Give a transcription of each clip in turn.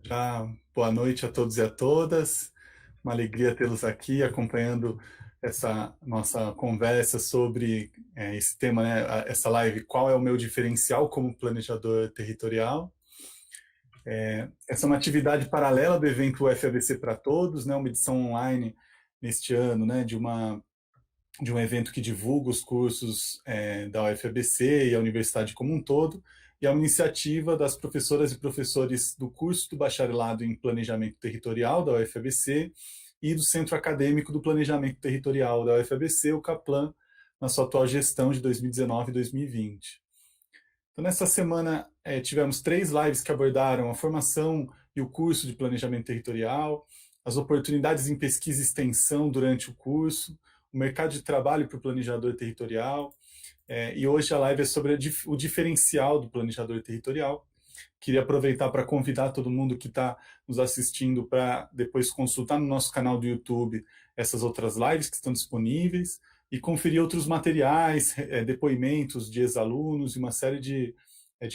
Já boa noite a todos e a todas. Uma alegria tê-los aqui acompanhando essa nossa conversa sobre esse tema, né? Essa live, qual é o meu diferencial como planejador territorial? Essa é uma atividade paralela do evento UFABC para Todos, né? Uma edição online neste ano, né? De um evento que divulga os cursos da UFABC e a universidade como um todo, e é uma iniciativa das professoras e professores do curso do bacharelado em Planejamento Territorial da UFABC e do Centro Acadêmico do Planejamento Territorial da UFABC, o CAPLAN, na sua atual gestão de 2019 e 2020. Então, nessa semana, tivemos 3 lives que abordaram a formação e o curso de Planejamento Territorial, as oportunidades em pesquisa e extensão durante o curso, o mercado de trabalho para o planejador territorial, e hoje a live é sobre o diferencial do planejador territorial. Queria aproveitar para convidar todo mundo que está nos assistindo para depois consultar no nosso canal do YouTube essas outras lives que estão disponíveis e conferir outros materiais, depoimentos de ex-alunos e uma série de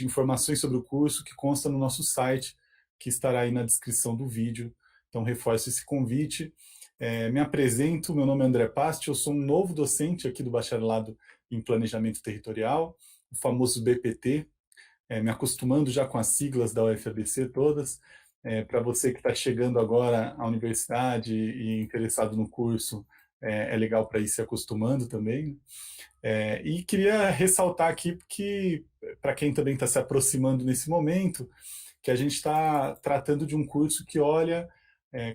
informações sobre o curso que consta no nosso site, que estará aí na descrição do vídeo. Então, reforço esse convite. Me apresento, meu nome é André Pasti, eu sou um novo docente aqui do Bacharelado em Planejamento Territorial, o famoso BPT, me acostumando já com as siglas da UFABC todas. Para você que está chegando agora à universidade e interessado no curso, é legal para ir se acostumando também. E queria ressaltar aqui que, para quem também está se aproximando nesse momento, que a gente está tratando de um curso que olha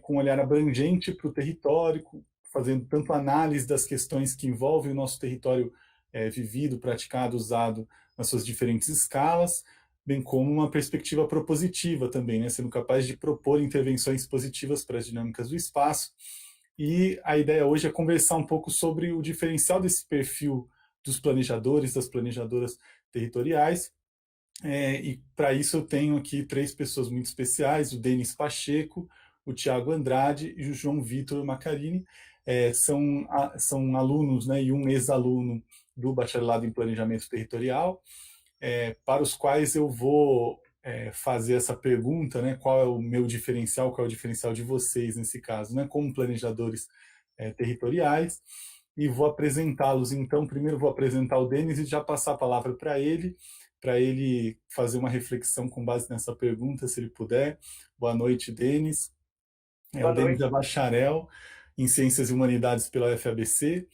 com um olhar abrangente para o território, fazendo tanto análise das questões que envolvem o nosso território vivido, praticado, usado nas suas diferentes escalas, bem como uma perspectiva propositiva também, né, sendo capaz de propor intervenções positivas para as dinâmicas do espaço. E a ideia hoje é conversar um pouco sobre o diferencial desse perfil dos planejadores, das planejadoras territoriais. E para isso eu tenho aqui 3 pessoas muito especiais: o Denis Pacheco, o Tiago Andrade e o João Vitor Macarini. São alunos, né, e um ex-aluno do Bacharelado em Planejamento Territorial, para os quais eu vou fazer essa pergunta, né, qual é o meu diferencial, qual é o diferencial de vocês nesse caso, né, como planejadores territoriais, e vou apresentá-los. Então, primeiro vou apresentar o Denis e já passar a palavra para ele fazer uma reflexão com base nessa pergunta, se ele puder. Boa noite, Denis. O Boa Denis é noite. bacharel em Ciências e Humanidades pela UFABC.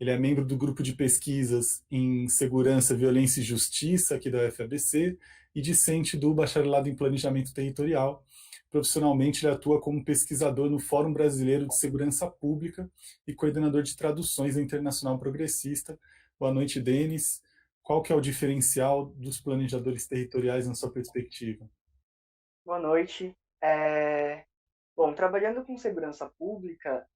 Ele é membro do grupo de pesquisas em Segurança, Violência e Justiça aqui da UFABC e discente do Bacharelado em Planejamento Territorial. Profissionalmente, ele atua como pesquisador no Fórum Brasileiro de Segurança Pública e coordenador de traduções da Internacional Progressista. Boa noite, Denis. Qual que é o diferencial dos planejadores territoriais na sua perspectiva? Boa noite. Bom, trabalhando com segurança pública,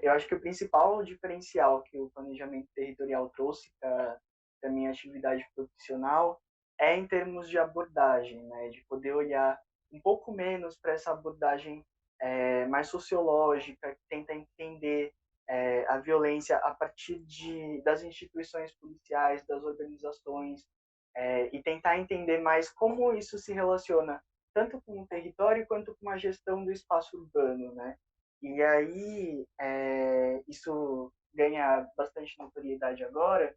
eu acho que o principal diferencial que o planejamento territorial trouxe para a minha atividade profissional é em termos de abordagem, né, de poder olhar um pouco menos para essa abordagem mais sociológica, que tenta entender a violência a partir das instituições policiais, das organizações, e tentar entender mais como isso se relaciona tanto com o território quanto com a gestão do espaço urbano, né? E aí isso ganha bastante notoriedade agora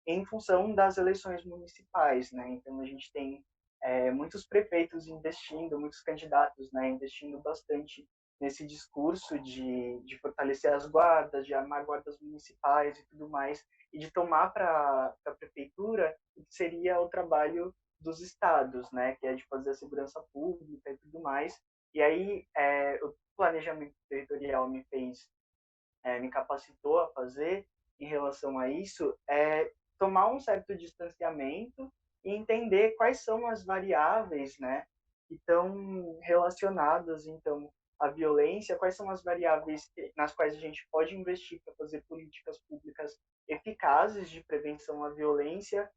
em função das eleições municipais, né? Então a gente tem muitos prefeitos investindo, muitos candidatos, né, investindo bastante nesse discurso de fortalecer as guardas, de armar guardas municipais e tudo mais, e de tomar para a prefeitura o que seria o trabalho dos estados, né, que é de fazer a segurança pública e tudo mais. E aí o planejamento territorial me capacitou a fazer em relação a isso tomar um certo distanciamento e entender quais são as variáveis, né, que estão relacionadas, então, à violência, quais são as variáveis nas quais a gente pode investir para fazer políticas públicas eficazes de prevenção à violência,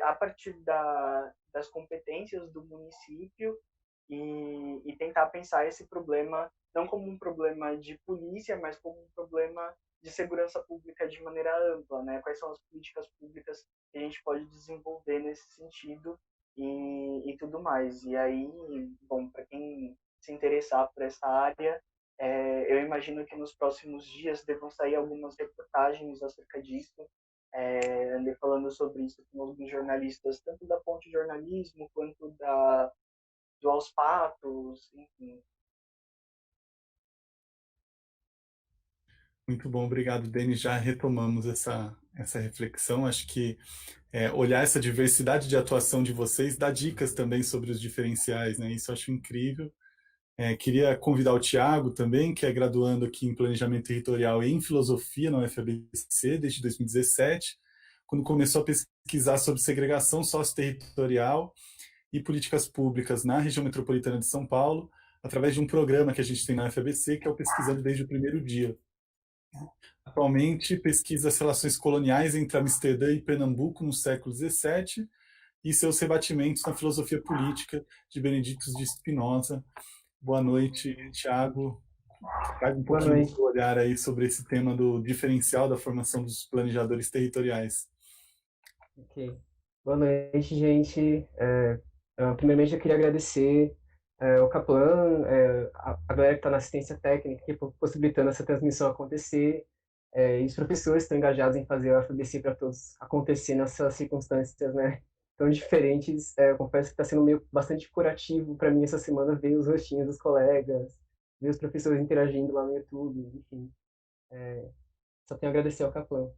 a partir das competências do município e tentar pensar esse problema não como um problema de polícia, mas como um problema de segurança pública de maneira ampla, né? Quais são as políticas públicas que a gente pode desenvolver nesse sentido e tudo mais. E aí, bom, para quem se interessar por essa área, eu imagino que nos próximos dias devam sair algumas reportagens acerca disso. Andei falando sobre isso com alguns jornalistas, tanto da Ponte de Jornalismo quanto do Aos Patos, enfim. Muito bom, obrigado, Denis. Já retomamos essa reflexão. Acho que olhar essa diversidade de atuação de vocês dá dicas também sobre os diferenciais, né? Isso eu acho incrível. Queria convidar o Tiago também, que é graduando aqui em Planejamento Territorial e em Filosofia na UFABC desde 2017, quando começou a pesquisar sobre segregação socioterritorial e políticas públicas na região metropolitana de São Paulo, através de um programa que a gente tem na UFABC, que é o Pesquisando desde o Primeiro Dia. Atualmente, pesquisa as relações coloniais entre Amsterdã e Pernambuco no século XVII e seus rebatimentos na filosofia política de Benedictus de Spinoza. Boa noite, Tiago. Traz um Boa pouquinho do noite. seu olhar aí sobre esse tema do diferencial da formação dos planejadores territoriais. Ok. Boa noite, gente. Primeiramente, eu queria agradecer o Kaplan, a galera que está na assistência técnica, que possibilitando essa transmissão acontecer, e os professores que estão engajados em fazer o FBC para todos acontecer nessas circunstâncias, né, tão diferentes. Eu confesso que está sendo bastante curativo para mim essa semana ver os rostinhos dos colegas, ver os professores interagindo lá no YouTube, enfim. Só tenho a agradecer ao Kaplan.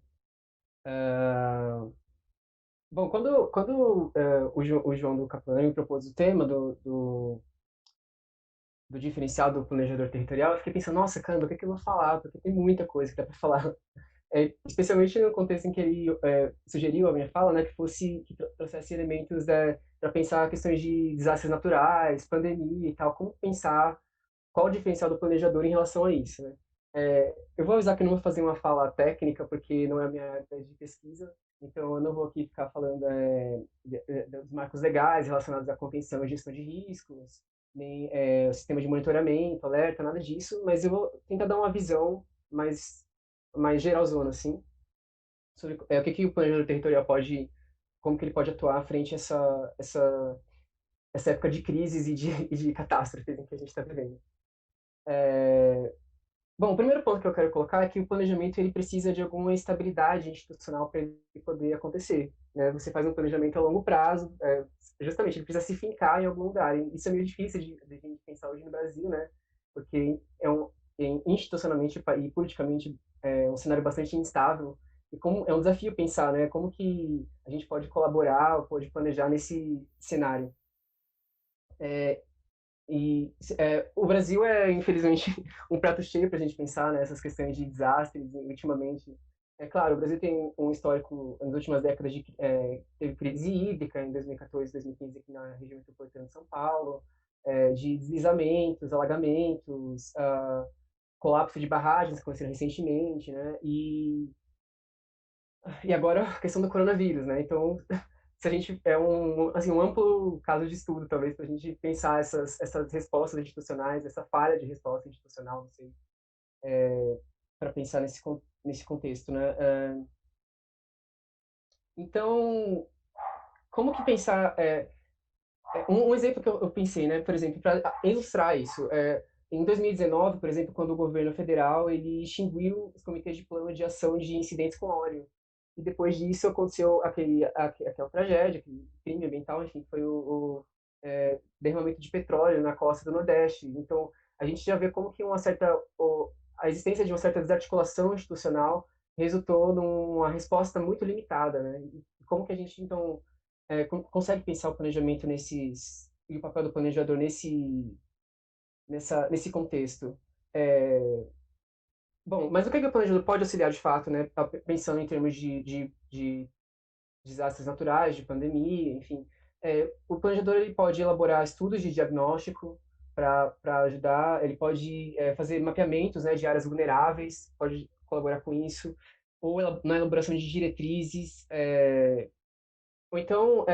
Bom, quando o João do Capelani me propôs o tema do diferencial do planejador territorial, eu fiquei pensando, nossa, caramba, o que é que eu vou falar? Porque tem muita coisa que dá para falar. Especialmente no contexto em que ele sugeriu a minha fala, né, que trouxesse elementos para pensar questões de desastres naturais, pandemia e tal, como pensar qual o diferencial do planejador em relação a isso, né? Eu vou avisar que eu não vou fazer uma fala técnica, porque não é a minha área de pesquisa, então eu não vou aqui ficar falando dos marcos legais relacionados à contenção e gestão de riscos, nem o sistema de monitoramento, alerta, nada disso, mas eu vou tentar dar uma visão mais geralzona, assim, sobre o que o planejador territorial pode, como que ele pode atuar frente a essa época de crises e de catástrofes em que a gente está vivendo. Bom, o primeiro ponto que eu quero colocar é que o planejamento ele precisa de alguma estabilidade institucional para ele poder acontecer, né? Você faz um planejamento a longo prazo, justamente ele precisa se fincar em algum lugar. E isso é meio difícil de a gente pensar hoje no Brasil, né? Porque institucionalmente e politicamente é um cenário bastante instável. E como é um desafio pensar, né? Como que a gente pode colaborar, ou pode planejar nesse cenário. O Brasil é, infelizmente, um prato cheio para a gente pensar nessas questões de desastres. Ultimamente, é claro, o Brasil tem um histórico, nas últimas décadas, teve crise hídrica em 2014, 2015, aqui na região metropolitana de São Paulo, de deslizamentos, alagamentos, colapso de barragens, que aconteceram recentemente, né? E agora a questão do coronavírus, né? Então, se a gente assim, um amplo caso de estudo, talvez, para a gente pensar essas respostas institucionais, essa falha de resposta institucional, não sei, para pensar nesse contexto, né? Então, como que pensar... um exemplo que eu pensei, né, por exemplo, para ilustrar isso, em 2019, por exemplo, quando o governo federal ele extinguiu os comitês de plano de ação de incidentes com óleo. E depois disso aconteceu aquela tragédia, aquele crime ambiental, enfim, foi o derramamento de petróleo na costa do Nordeste. Então, a gente já vê como que a existência de uma certa desarticulação institucional resultou numa resposta muito limitada, né? E como que a gente, então, consegue pensar o planejamento e o papel do planejador nesse contexto? Bom, mas o que o planejador pode auxiliar de fato, né? Pensando em termos de desastres naturais, de pandemia, enfim. O planejador ele pode elaborar estudos de diagnóstico para ajudar, ele pode fazer mapeamentos, né, de áreas vulneráveis, pode colaborar com isso, ou na elaboração de diretrizes, ou então,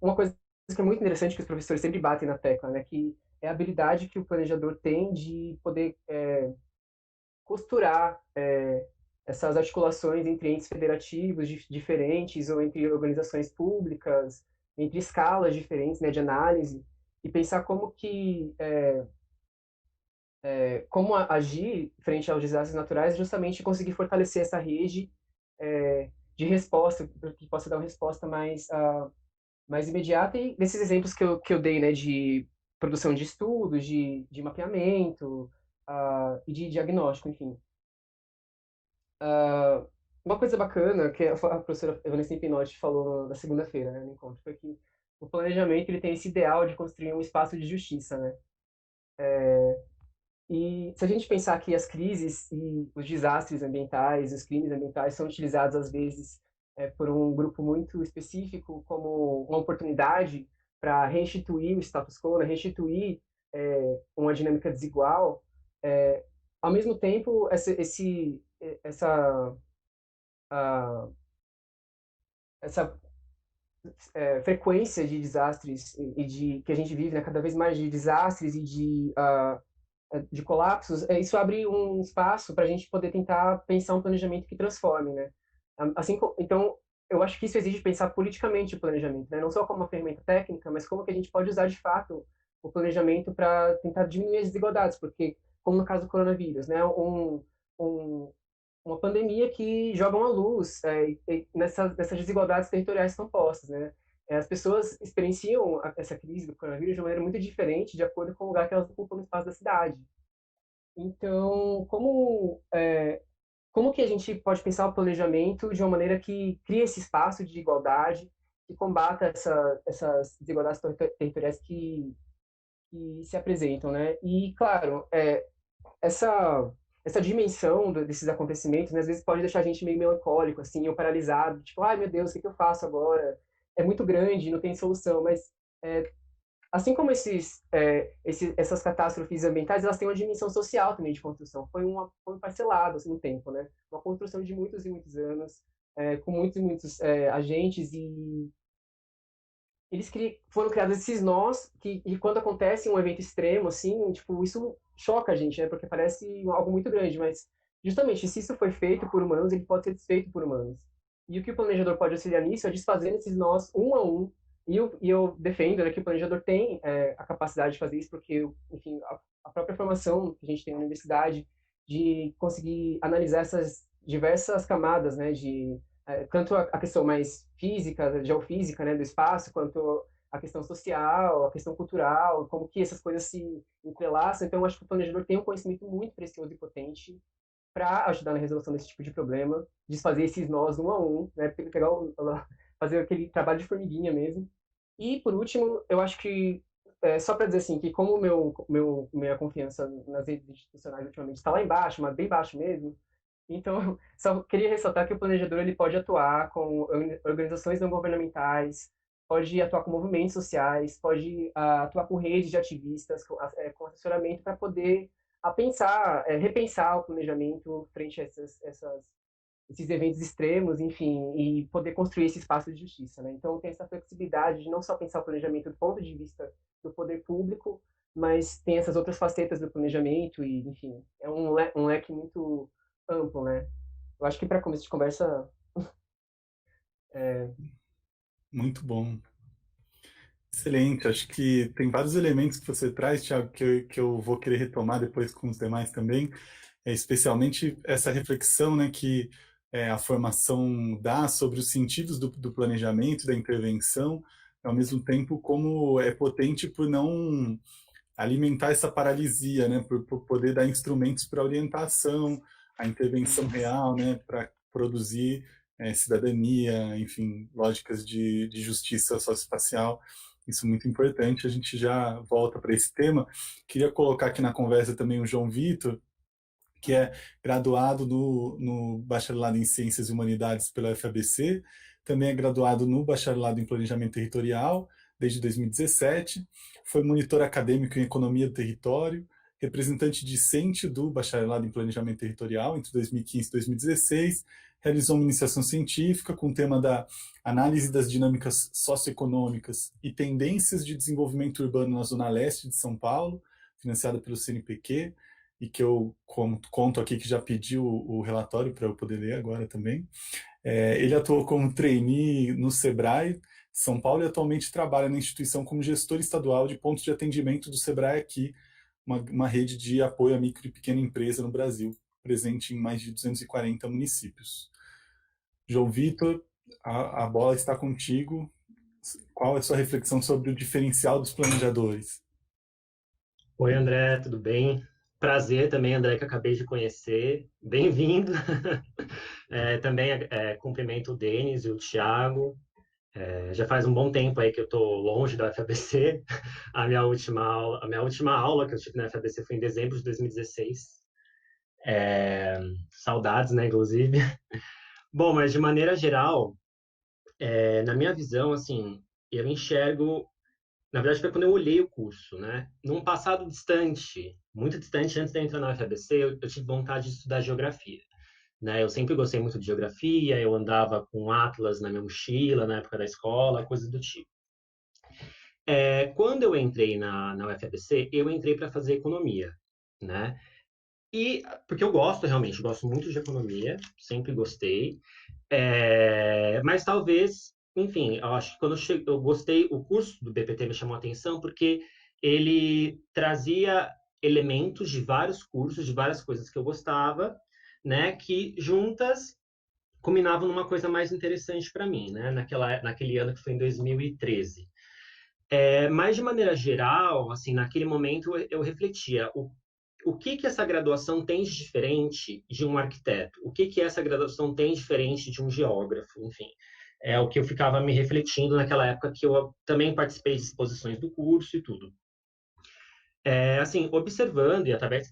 uma coisa que é muito interessante que os professores sempre batem na tecla, né, que é a habilidade que o planejador tem de poder costurar essas articulações entre entes federativos diferentes ou entre organizações públicas, entre escalas diferentes, né, de análise, e pensar como que como agir frente aos desastres naturais, justamente conseguir fortalecer essa rede de resposta, que possa dar uma resposta mais imediata. E desses exemplos que eu dei, né, de produção de estudos, de mapeamento e de diagnóstico, enfim. Uma coisa bacana que a professora Vanessa Pinotti falou na segunda-feira, né, no encontro, foi que o planejamento ele tem esse ideal de construir um espaço de justiça, né? E se a gente pensar que as crises e os desastres ambientais, os crimes ambientais são utilizados às vezes por um grupo muito específico como uma oportunidade para restituir o status quo, né? Restituir uma dinâmica desigual, ao mesmo tempo essa a- essa frequência de desastres e de que a gente vive, né, cada vez mais de desastres e de colapsos, isso abre um espaço para a gente poder tentar pensar um planejamento que transforme, né? Assim, então, eu acho que isso exige pensar politicamente o planejamento, né? Não só como uma ferramenta técnica, mas como que a gente pode usar de fato o planejamento para tentar diminuir as desigualdades, porque, como no caso do coronavírus, né? Um, uma pandemia que joga uma luz nessas desigualdades territoriais que estão postas, né? As pessoas experienciam essa crise do coronavírus de uma maneira muito diferente de acordo com o lugar que elas ocupam no espaço da cidade. Então, como que a gente pode pensar o planejamento de uma maneira que crie esse espaço de igualdade, que combata essas desigualdades territoriais que se apresentam, né? E, claro, essa essa dimensão desses acontecimentos, né, às vezes pode deixar a gente meio melancólico, assim, ou paralisado, tipo, ai meu Deus, o que que eu faço agora? É muito grande, não tem solução, mas é, assim como essas catástrofes ambientais, elas têm uma dimensão social também de construção. Foi um parcelado assim, no tempo, né? Uma construção de muitos e muitos anos, com muitos e muitos agentes e foram criados esses nós que e quando acontece um evento extremo assim, tipo, isso choca a gente, né? Porque parece algo muito grande, mas justamente se isso foi feito por humanos, ele pode ser desfeito por humanos. E o que o planejador pode auxiliar nisso é desfazendo esses nós um a um. E eu defendo, né, que o planejador tem a capacidade de fazer isso, porque, enfim, a própria formação que a gente tem na universidade de conseguir analisar essas diversas camadas, né, de tanto a questão mais física, geofísica, né, do espaço, quanto a questão social, a questão cultural, como que essas coisas se entrelaçam. Então, eu acho que o planejador tem um conhecimento muito precioso e potente para ajudar na resolução desse tipo de problema, desfazer esses nós um a um, né, fazer aquele trabalho de formiguinha mesmo. E, por último, eu acho que, só para dizer assim, que como minha confiança nas redes institucionais ultimamente está lá embaixo, mas bem baixo mesmo, então, só queria ressaltar que o planejador ele pode atuar com organizações não governamentais, pode atuar com movimentos sociais, pode atuar com redes de ativistas, com assessoramento para poder repensar o planejamento frente a esses eventos extremos, enfim, e poder construir esse espaço de justiça, né? Então, tem essa flexibilidade de não só pensar o planejamento do ponto de vista do poder público, mas tem essas outras facetas do planejamento e, enfim, é um leque muito amplo, né? Eu acho que para começo de conversa, é, Muito bom. Excelente. Acho que tem vários elementos que você traz, Thiago, que eu vou querer retomar depois com os demais também. Especialmente essa reflexão, né, que a formação dá sobre os sentidos do planejamento, da intervenção, ao mesmo tempo como é potente por não alimentar essa paralisia, né, por poder dar instrumentos para orientação, a intervenção real, né, para produzir cidadania, enfim, lógicas de justiça socioespacial. Isso é muito importante. A gente já volta para esse tema. Queria colocar aqui na conversa também o João Vitor, que é graduado no bacharelado em Ciências e Humanidades pela UFABC, também é graduado no bacharelado em Planejamento Territorial desde 2017, foi monitor acadêmico em Economia do Território, representante discente do bacharelado em Planejamento Territorial entre 2015 e 2016, realizou uma iniciação científica com o tema da análise das dinâmicas socioeconômicas e tendências de desenvolvimento urbano na Zona Leste de São Paulo, financiada pelo CNPq, e que eu conto aqui que já pediu o relatório para eu poder ler agora também. Ele atuou como trainee no Sebrae, de São Paulo e atualmente trabalha na instituição como gestor estadual de pontos de atendimento do Sebrae aqui, uma rede de apoio à micro e pequena empresa no Brasil, presente em mais de 240 municípios. João Vitor, a bola está contigo. Qual é a sua reflexão sobre o diferencial dos planejadores? Oi, André, tudo bem? Prazer também, André, que eu acabei de conhecer. Bem-vindo. Também cumprimento o Denis e o Thiago. Já faz um bom tempo aí que eu estou longe da FABC. A minha última aula que eu tive na FABC foi em dezembro de 2016. Saudades, né, inclusive. Bom, mas de maneira geral, na minha visão, assim, eu enxergo. Na verdade, foi quando eu olhei o curso, né? Num passado distante, muito distante, antes de eu entrar na UFABC, eu tive vontade de estudar geografia, né? Eu sempre gostei muito de geografia, eu andava com atlas na minha mochila, na época da escola, coisas do tipo. Quando eu entrei na UFABC, eu entrei para fazer economia, né? E, porque eu gosto muito de economia, sempre gostei, mas talvez, enfim, eu acho que quando eu gostei, o curso do BPT me chamou a atenção porque ele trazia elementos de vários cursos, de várias coisas que eu gostava, né, que juntas combinavam numa coisa mais interessante para mim, né, naquele ano que foi em 2013. Mas de maneira geral, assim, naquele momento eu refletia o que essa graduação tem de diferente de um arquiteto? O que essa graduação tem de diferente de um geógrafo? Enfim, é o que eu ficava me refletindo naquela época que eu também participei de exposições do curso e tudo. Assim, observando, e através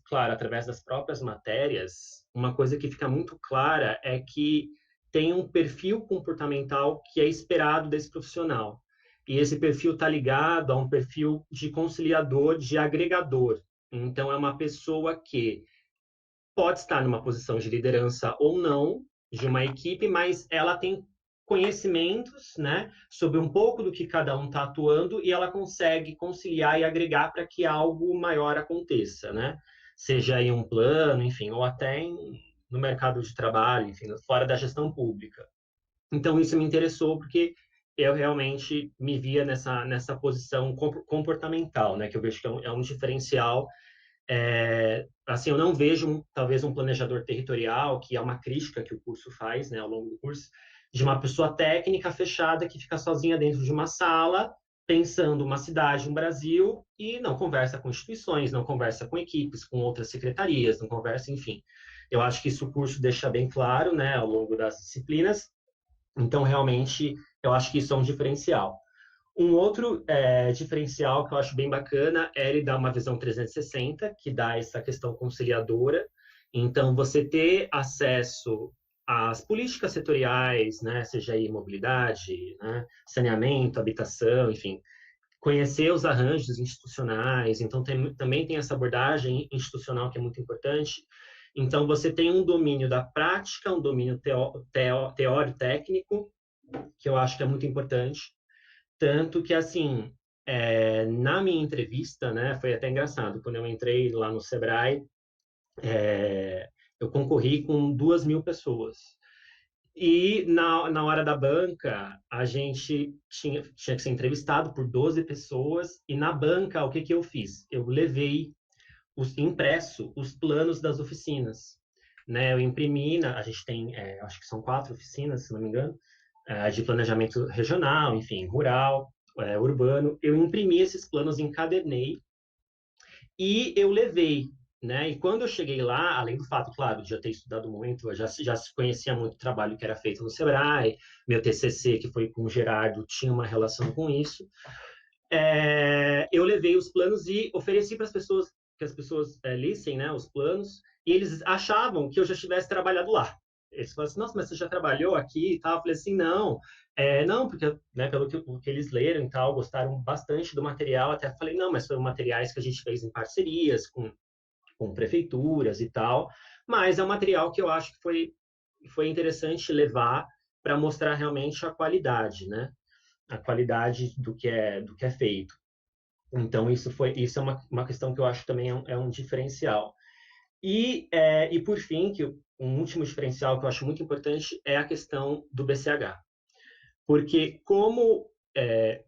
das próprias matérias, uma coisa que fica muito clara é que tem um perfil comportamental que é esperado desse profissional. E esse perfil está ligado a um perfil de conciliador, de agregador. Então, é uma pessoa que pode estar numa posição de liderança ou não de uma equipe, mas ela tem conhecimentos, né, sobre um pouco do que cada um está atuando e ela consegue conciliar e agregar para que algo maior aconteça, né? Seja em um plano, enfim, ou até no mercado de trabalho, enfim, fora da gestão pública. Então, isso me interessou porque eu realmente me via nessa posição comportamental, né, que eu vejo que é um diferencial. Assim, eu não vejo talvez um planejador territorial, que é uma crítica que o curso faz, né, ao longo do curso, de uma pessoa técnica fechada que fica sozinha dentro de uma sala, pensando uma cidade, um Brasil, e não conversa com instituições, não conversa com equipes, com outras secretarias, não conversa, enfim. Eu acho que isso o curso deixa bem claro, né, ao longo das disciplinas. Então, realmente, eu acho que isso é um diferencial. Um outro diferencial que eu acho bem bacana é ele dar uma visão 360, que dá essa questão conciliadora. Então, você ter acesso às políticas setoriais, né, seja aí mobilidade, né, saneamento, habitação, enfim, conhecer os arranjos institucionais. Então, também tem essa abordagem institucional que é muito importante. Então, você tem um domínio da prática, um domínio teórico-técnico, que eu acho que é muito importante. Tanto que, assim, na minha entrevista, né, foi até engraçado, quando eu entrei lá no Sebrae, eu concorri com 2.000 pessoas. E na hora da banca, a gente tinha que ser entrevistado por 12 pessoas, e na banca, o que eu fiz? Eu levei impresso os planos das oficinas. Né? Eu imprimi, a gente tem, acho que são 4 oficinas, se não me engano, de planejamento regional, enfim, rural, urbano. Eu imprimi esses planos, encadernei e eu levei, né? E quando eu cheguei lá, além do fato, claro, de já ter estudado muito, eu já conhecia muito o trabalho que era feito no Sebrae, meu TCC, que foi com o Gerardo, tinha uma relação com isso. Eu levei os planos e ofereci para as pessoas, que as pessoas lissem, né, os planos, e eles achavam que eu já tivesse trabalhado lá. Eles falaram assim, nossa, mas você já trabalhou aqui e tal? Eu falei assim, não, não, porque, né, pelo que eles leram e tal, gostaram bastante do material, até falei, não, mas foram materiais que a gente fez em parcerias com prefeituras e tal, mas é um material que eu acho que foi interessante levar para mostrar realmente a qualidade, né? A qualidade do que é feito. Então, isso é uma questão que eu acho também é um diferencial. E por fim, um último diferencial que eu acho muito importante é a questão do BCH. Porque como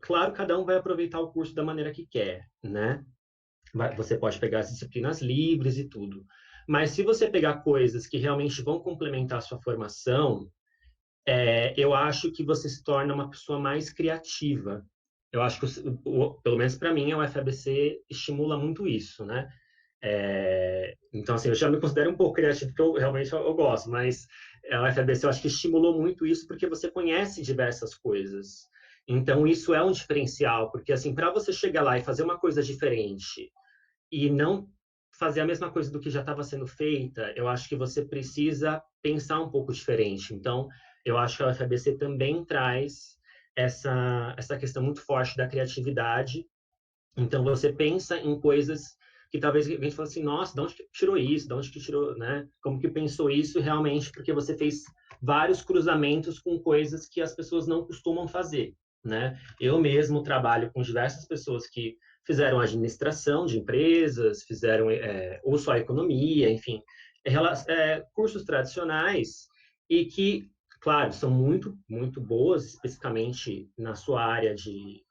claro, cada um vai aproveitar o curso da maneira que quer, né? Você pode pegar as disciplinas livres e tudo. Mas se você pegar coisas que realmente vão complementar a sua formação, eu acho que você se torna uma pessoa mais criativa. Eu acho que, pelo menos para mim, a UFABC estimula muito isso, né? Então, assim, eu já me considero um pouco criativo, porque eu realmente eu gosto, mas a UFABC eu acho que estimulou muito isso porque você conhece diversas coisas. Então, isso é um diferencial, porque, assim, para você chegar lá e fazer uma coisa diferente e não fazer a mesma coisa do que já estava sendo feita, eu acho que você precisa pensar um pouco diferente. Então, eu acho que a UFABC também traz essa questão muito forte da criatividade. Então, você pensa em coisas que talvez a gente fale assim, nossa, de onde que tirou isso? De onde que tirou, né? Como que pensou isso realmente? Porque você fez vários cruzamentos com coisas que as pessoas não costumam fazer, né? Eu mesmo trabalho com diversas pessoas que fizeram administração de empresas, fizeram ou só economia, enfim, cursos tradicionais e que, claro, são muito, muito boas, especificamente na sua área de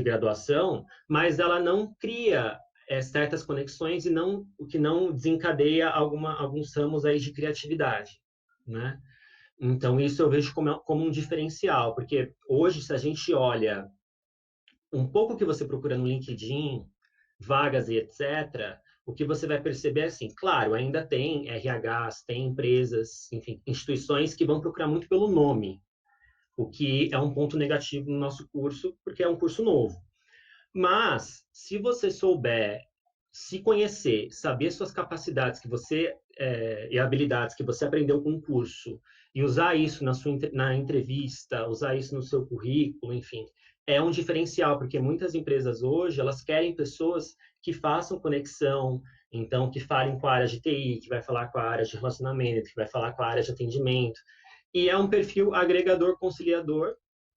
graduação, mas ela não cria certas conexões e o que não desencadeia alguns ramos aí de criatividade, né? Então, isso eu vejo como um diferencial, porque hoje, se a gente olha um pouco o que você procura no LinkedIn, vagas e etc., o que você vai perceber é assim, claro, ainda tem RHs, tem empresas, enfim, instituições que vão procurar muito pelo nome, o que é um ponto negativo no nosso curso, porque é um curso novo. Mas, se você souber se conhecer, saber suas capacidades e habilidades que você aprendeu com o curso, e usar isso na entrevista, usar isso no seu currículo, enfim, é um diferencial, porque muitas empresas hoje, elas querem pessoas que façam conexão, então, que falem com a área de TI, que vai falar com a área de relacionamento, que vai falar com a área de atendimento. E é um perfil agregador, conciliador,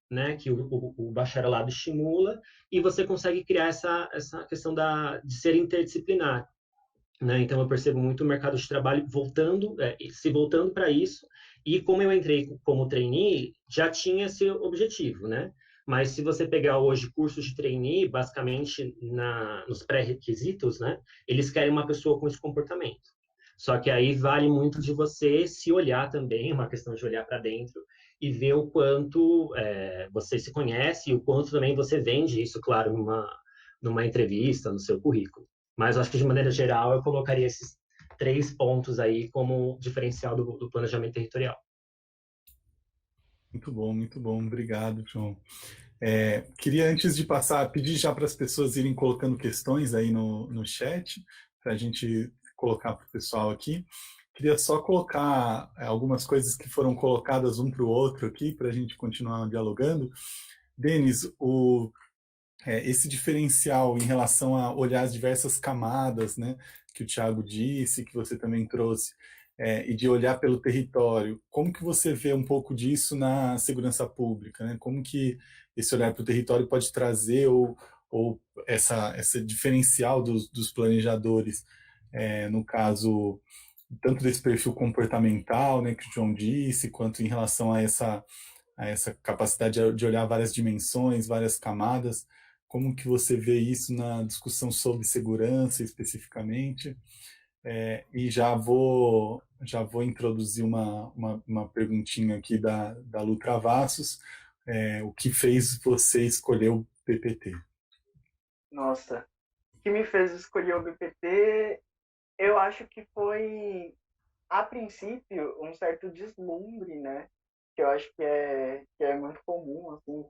né, que o bacharelado estimula, e você consegue criar essa questão de ser interdisciplinar. Né? Então, eu percebo muito o mercado de trabalho se voltando para isso, e como eu entrei como trainee, já tinha esse objetivo, né? Mas se você pegar hoje cursos de trainee, basicamente nos pré-requisitos, né, eles querem uma pessoa com esse comportamento. Só que aí vale muito de você se olhar também, uma questão de olhar para dentro e ver o quanto você se conhece e o quanto também você vende isso, claro, numa entrevista, no seu currículo. Mas acho que, de maneira geral, eu colocaria esses 3 pontos aí como diferencial do planejamento territorial. Muito bom, obrigado, João. Queria, antes de passar, pedir já para as pessoas irem colocando questões aí no chat, para a gente colocar para o pessoal aqui. Queria só colocar algumas coisas que foram colocadas um para o outro aqui, para a gente continuar dialogando. Denis, esse diferencial em relação a olhar as diversas camadas, né, que o Thiago disse, que você também trouxe, e de olhar pelo território, como que você vê um pouco disso na segurança pública, né? Como que esse olhar para o território pode trazer ou essa diferencial dos planejadores, no caso, tanto desse perfil comportamental, né, que o João disse, quanto em relação a essa capacidade de olhar várias dimensões, várias camadas. Como que você vê isso na discussão sobre segurança especificamente? E já vou introduzir uma perguntinha aqui da Lu Travassos. O que fez você escolher o PPT? Nossa, o que me fez escolher o BPT, eu acho que foi, a princípio, um certo deslumbre, né? Que eu acho que é muito comum, assim,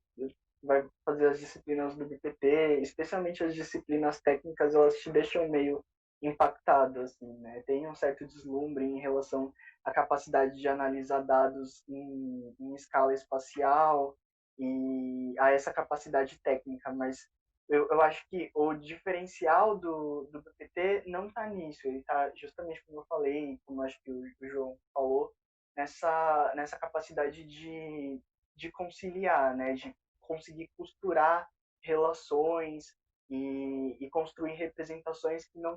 vai fazer as disciplinas do BPT, especialmente as disciplinas técnicas, elas te deixam meio impactado, assim, né? Tem um certo deslumbre em relação à capacidade de analisar dados em escala espacial e a essa capacidade técnica, mas eu acho que o diferencial do BPT não está nisso, ele está justamente como eu falei, como acho que o João falou, nessa capacidade de conciliar, né? De conseguir costurar relações e construir representações que não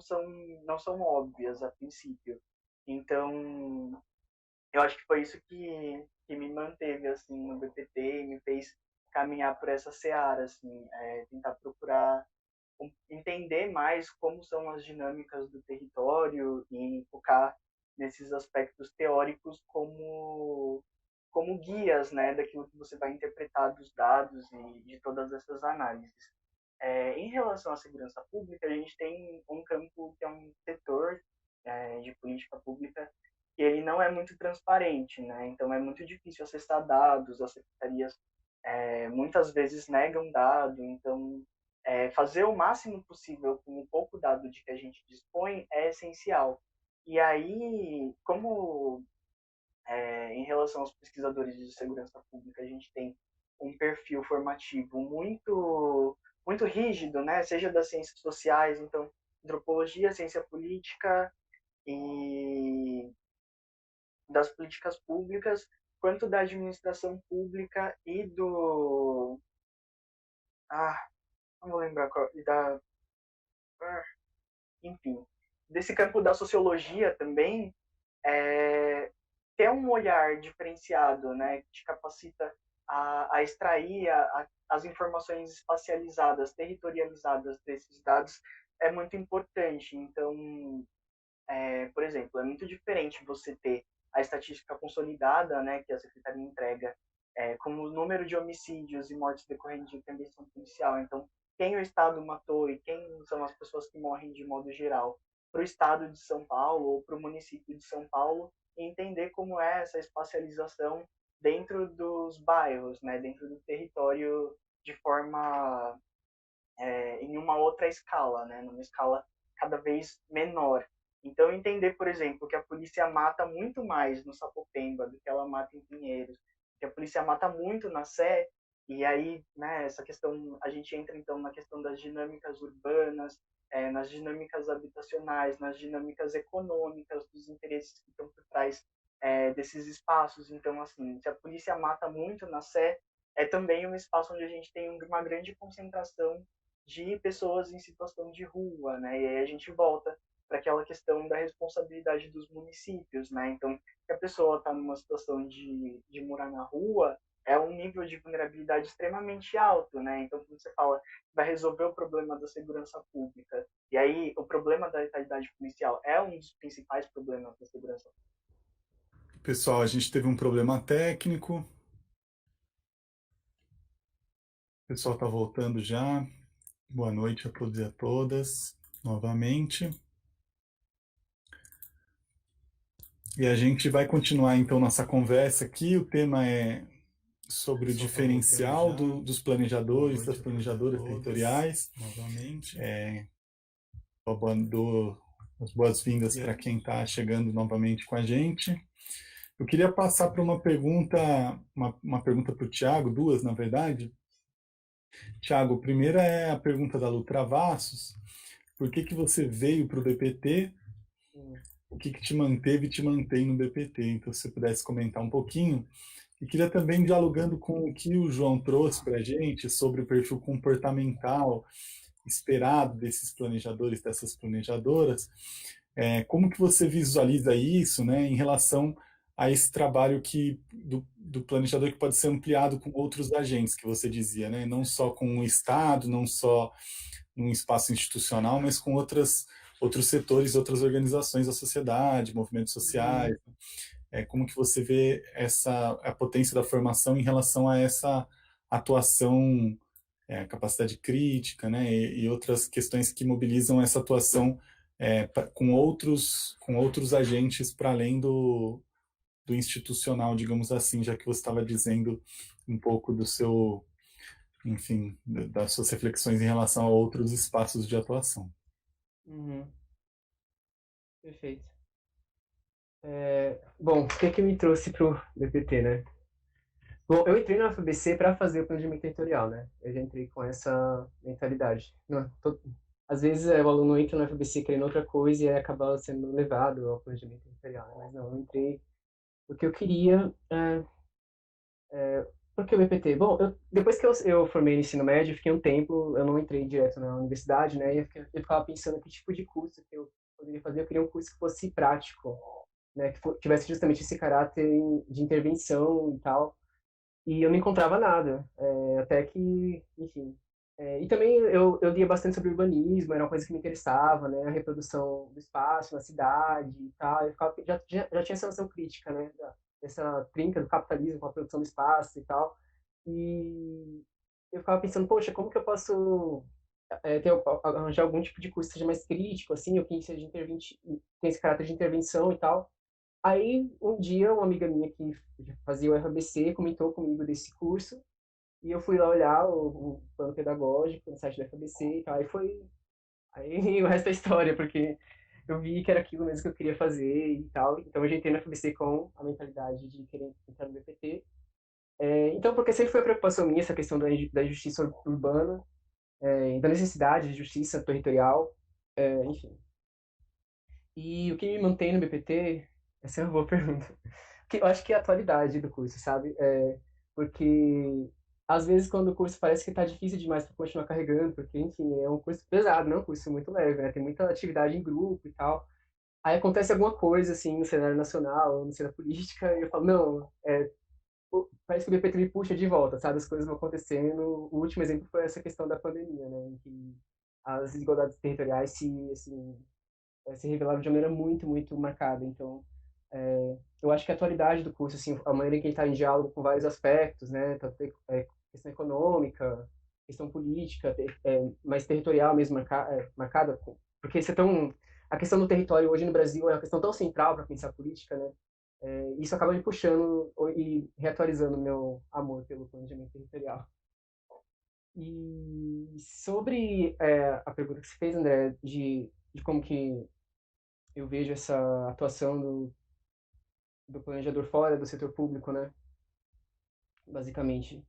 são óbvias a princípio. Então, eu acho que foi isso que me manteve assim no BPT e me fez caminhar por essa seara, assim, tentar procurar entender mais como são as dinâmicas do território e focar nesses aspectos teóricos como guias, né, daquilo que você vai interpretar dos dados e de todas essas análises. Em relação à segurança pública, a gente tem um campo que é um setor de política pública que ele não é muito transparente, né? Então é muito difícil acessar dados, as secretarias muitas vezes negam dado, então fazer o máximo possível com o pouco dado de que a gente dispõe é essencial. E aí, como em relação aos pesquisadores de segurança pública, a gente tem um perfil formativo muito rígido, né? Seja das ciências sociais, então antropologia, ciência política e das políticas públicas, quanto da administração pública e do não vou lembrar qual, enfim, desse campo da sociologia também, ter um olhar diferenciado, né, que te capacita a extrair as informações espacializadas, territorializadas desses dados é muito importante. Então, por exemplo, é muito diferente você ter a estatística consolidada, né, que a Secretaria entrega, como o número de homicídios e mortes decorrentes de intervenção policial. Então, quem o Estado matou e quem são as pessoas que morrem de modo geral, para o Estado de São Paulo ou para o município de São Paulo, e entender como é essa espacialização dentro dos bairros, né, dentro do território de forma em uma outra escala, né, numa escala cada vez menor. Então, entender, por exemplo, que a polícia mata muito mais no Sapopemba do que ela mata em Pinheiros, que a polícia mata muito na Sé, e aí, né, essa questão, a gente entra então na questão das dinâmicas urbanas, nas dinâmicas habitacionais, nas dinâmicas econômicas, dos interesses que estão por trás desses espaços. Então, assim, se a polícia mata muito na Sé, é também um espaço onde a gente tem uma grande concentração de pessoas em situação de rua, né? E aí a gente volta para aquela questão da responsabilidade dos municípios, né? Então, se a pessoa está numa situação de morar na rua, é um nível de vulnerabilidade extremamente alto, né? Então, quando você fala que vai resolver o problema da segurança pública, e aí o problema da letalidade policial é um dos principais problemas da segurança pública. Pessoal, a gente teve um problema técnico. O pessoal está voltando já. Boa noite a todos e a todas, novamente. E a gente vai continuar, então, nossa conversa aqui. O tema é sobre o diferencial dos planejadores, das planejadoras territoriais. Novamente. Dou as boas-vindas para quem está chegando novamente com a gente. Eu queria passar para uma pergunta para o Tiago, duas, na verdade. Tiago, a primeira é a pergunta da Lu Travassos. Por que você veio para o BPT? O que te manteve e te mantém no BPT? Então, se você pudesse comentar um pouquinho. E queria também, dialogando com o que o João trouxe para a gente sobre o perfil comportamental esperado desses planejadores, dessas planejadoras, como que você visualiza isso, né, em relação a esse trabalho do planejador que pode ser ampliado com outros agentes, que você dizia, né, não só com o Estado, não só num espaço institucional, mas com outros setores, outras organizações da sociedade, movimentos sociais. Como que você vê a potência da formação em relação a essa atuação, capacidade crítica, né, e outras questões que mobilizam essa atuação com outros agentes para além do institucional, digamos assim, já que você estava dizendo um pouco do seu, enfim, das suas reflexões em relação a outros espaços de atuação. Perfeito. Bom, o que me trouxe para o BPT, né? Bom, eu entrei no UFABC para fazer o planejamento territorial, né? Eu já entrei com essa mentalidade. Às vezes o aluno entra no UFABC querendo outra coisa e acaba sendo levado ao planejamento territorial, né? Mas não, eu entrei porque eu queria. Por que o BPT? Bom, depois que eu formei no ensino médio, fiquei um tempo, eu não entrei direto na universidade, né? E eu ficava pensando que tipo de curso que eu poderia fazer. Eu queria um curso que fosse prático, né? Que tivesse justamente esse caráter de intervenção e tal. e eu não encontrava nada. Até que, enfim. E também eu lia bastante sobre urbanismo, era uma coisa que me interessava, né? A reprodução do espaço na cidade e tal. Eu ficava, já tinha essa noção crítica, né? Dessa trinca do capitalismo com a produção do espaço e tal. E eu ficava pensando, poxa, como que eu posso arranjar algum tipo de curso que seja mais crítico, assim, ou que seja tem esse caráter de intervenção e tal. Aí, um dia, uma amiga minha que fazia o RABC comentou comigo desse curso, e eu fui lá olhar o plano pedagógico no site do FABC e tal. Aí o resto é história, porque eu vi que era aquilo mesmo que eu queria fazer e tal. Então eu já entrei no FABC com a mentalidade de querer entrar no BPT. Então, porque sempre foi a preocupação minha essa questão da justiça urbana, e da necessidade de justiça territorial, enfim. E o que me mantém no BPT, essa é uma boa pergunta. Que eu acho que é a atualidade do curso, sabe? Porque às vezes quando o curso parece que tá difícil demais para continuar carregando, porque enfim, é um curso pesado, não é um curso muito leve, né? Tem muita atividade em grupo e tal. Aí acontece alguma coisa assim no cenário nacional, no cenário política, e eu falo, não, parece que o BPT me puxa de volta, sabe? As coisas vão acontecendo. O último exemplo foi essa questão da pandemia, né? Em que as desigualdades territoriais se revelaram de uma maneira muito, muito marcada. Então, eu acho que a atualidade do curso, assim, a maneira em que ele está em diálogo com vários aspectos, né, tanto questão econômica, questão política, mais territorial mesmo, marcada, porque a questão do território hoje no Brasil é uma questão tão central para pensar política, né, isso acaba me puxando e reatualizando meu amor pelo planejamento territorial. E sobre a pergunta que você fez, André, de como que eu vejo essa atuação do planejador fora do setor público, né? Basicamente.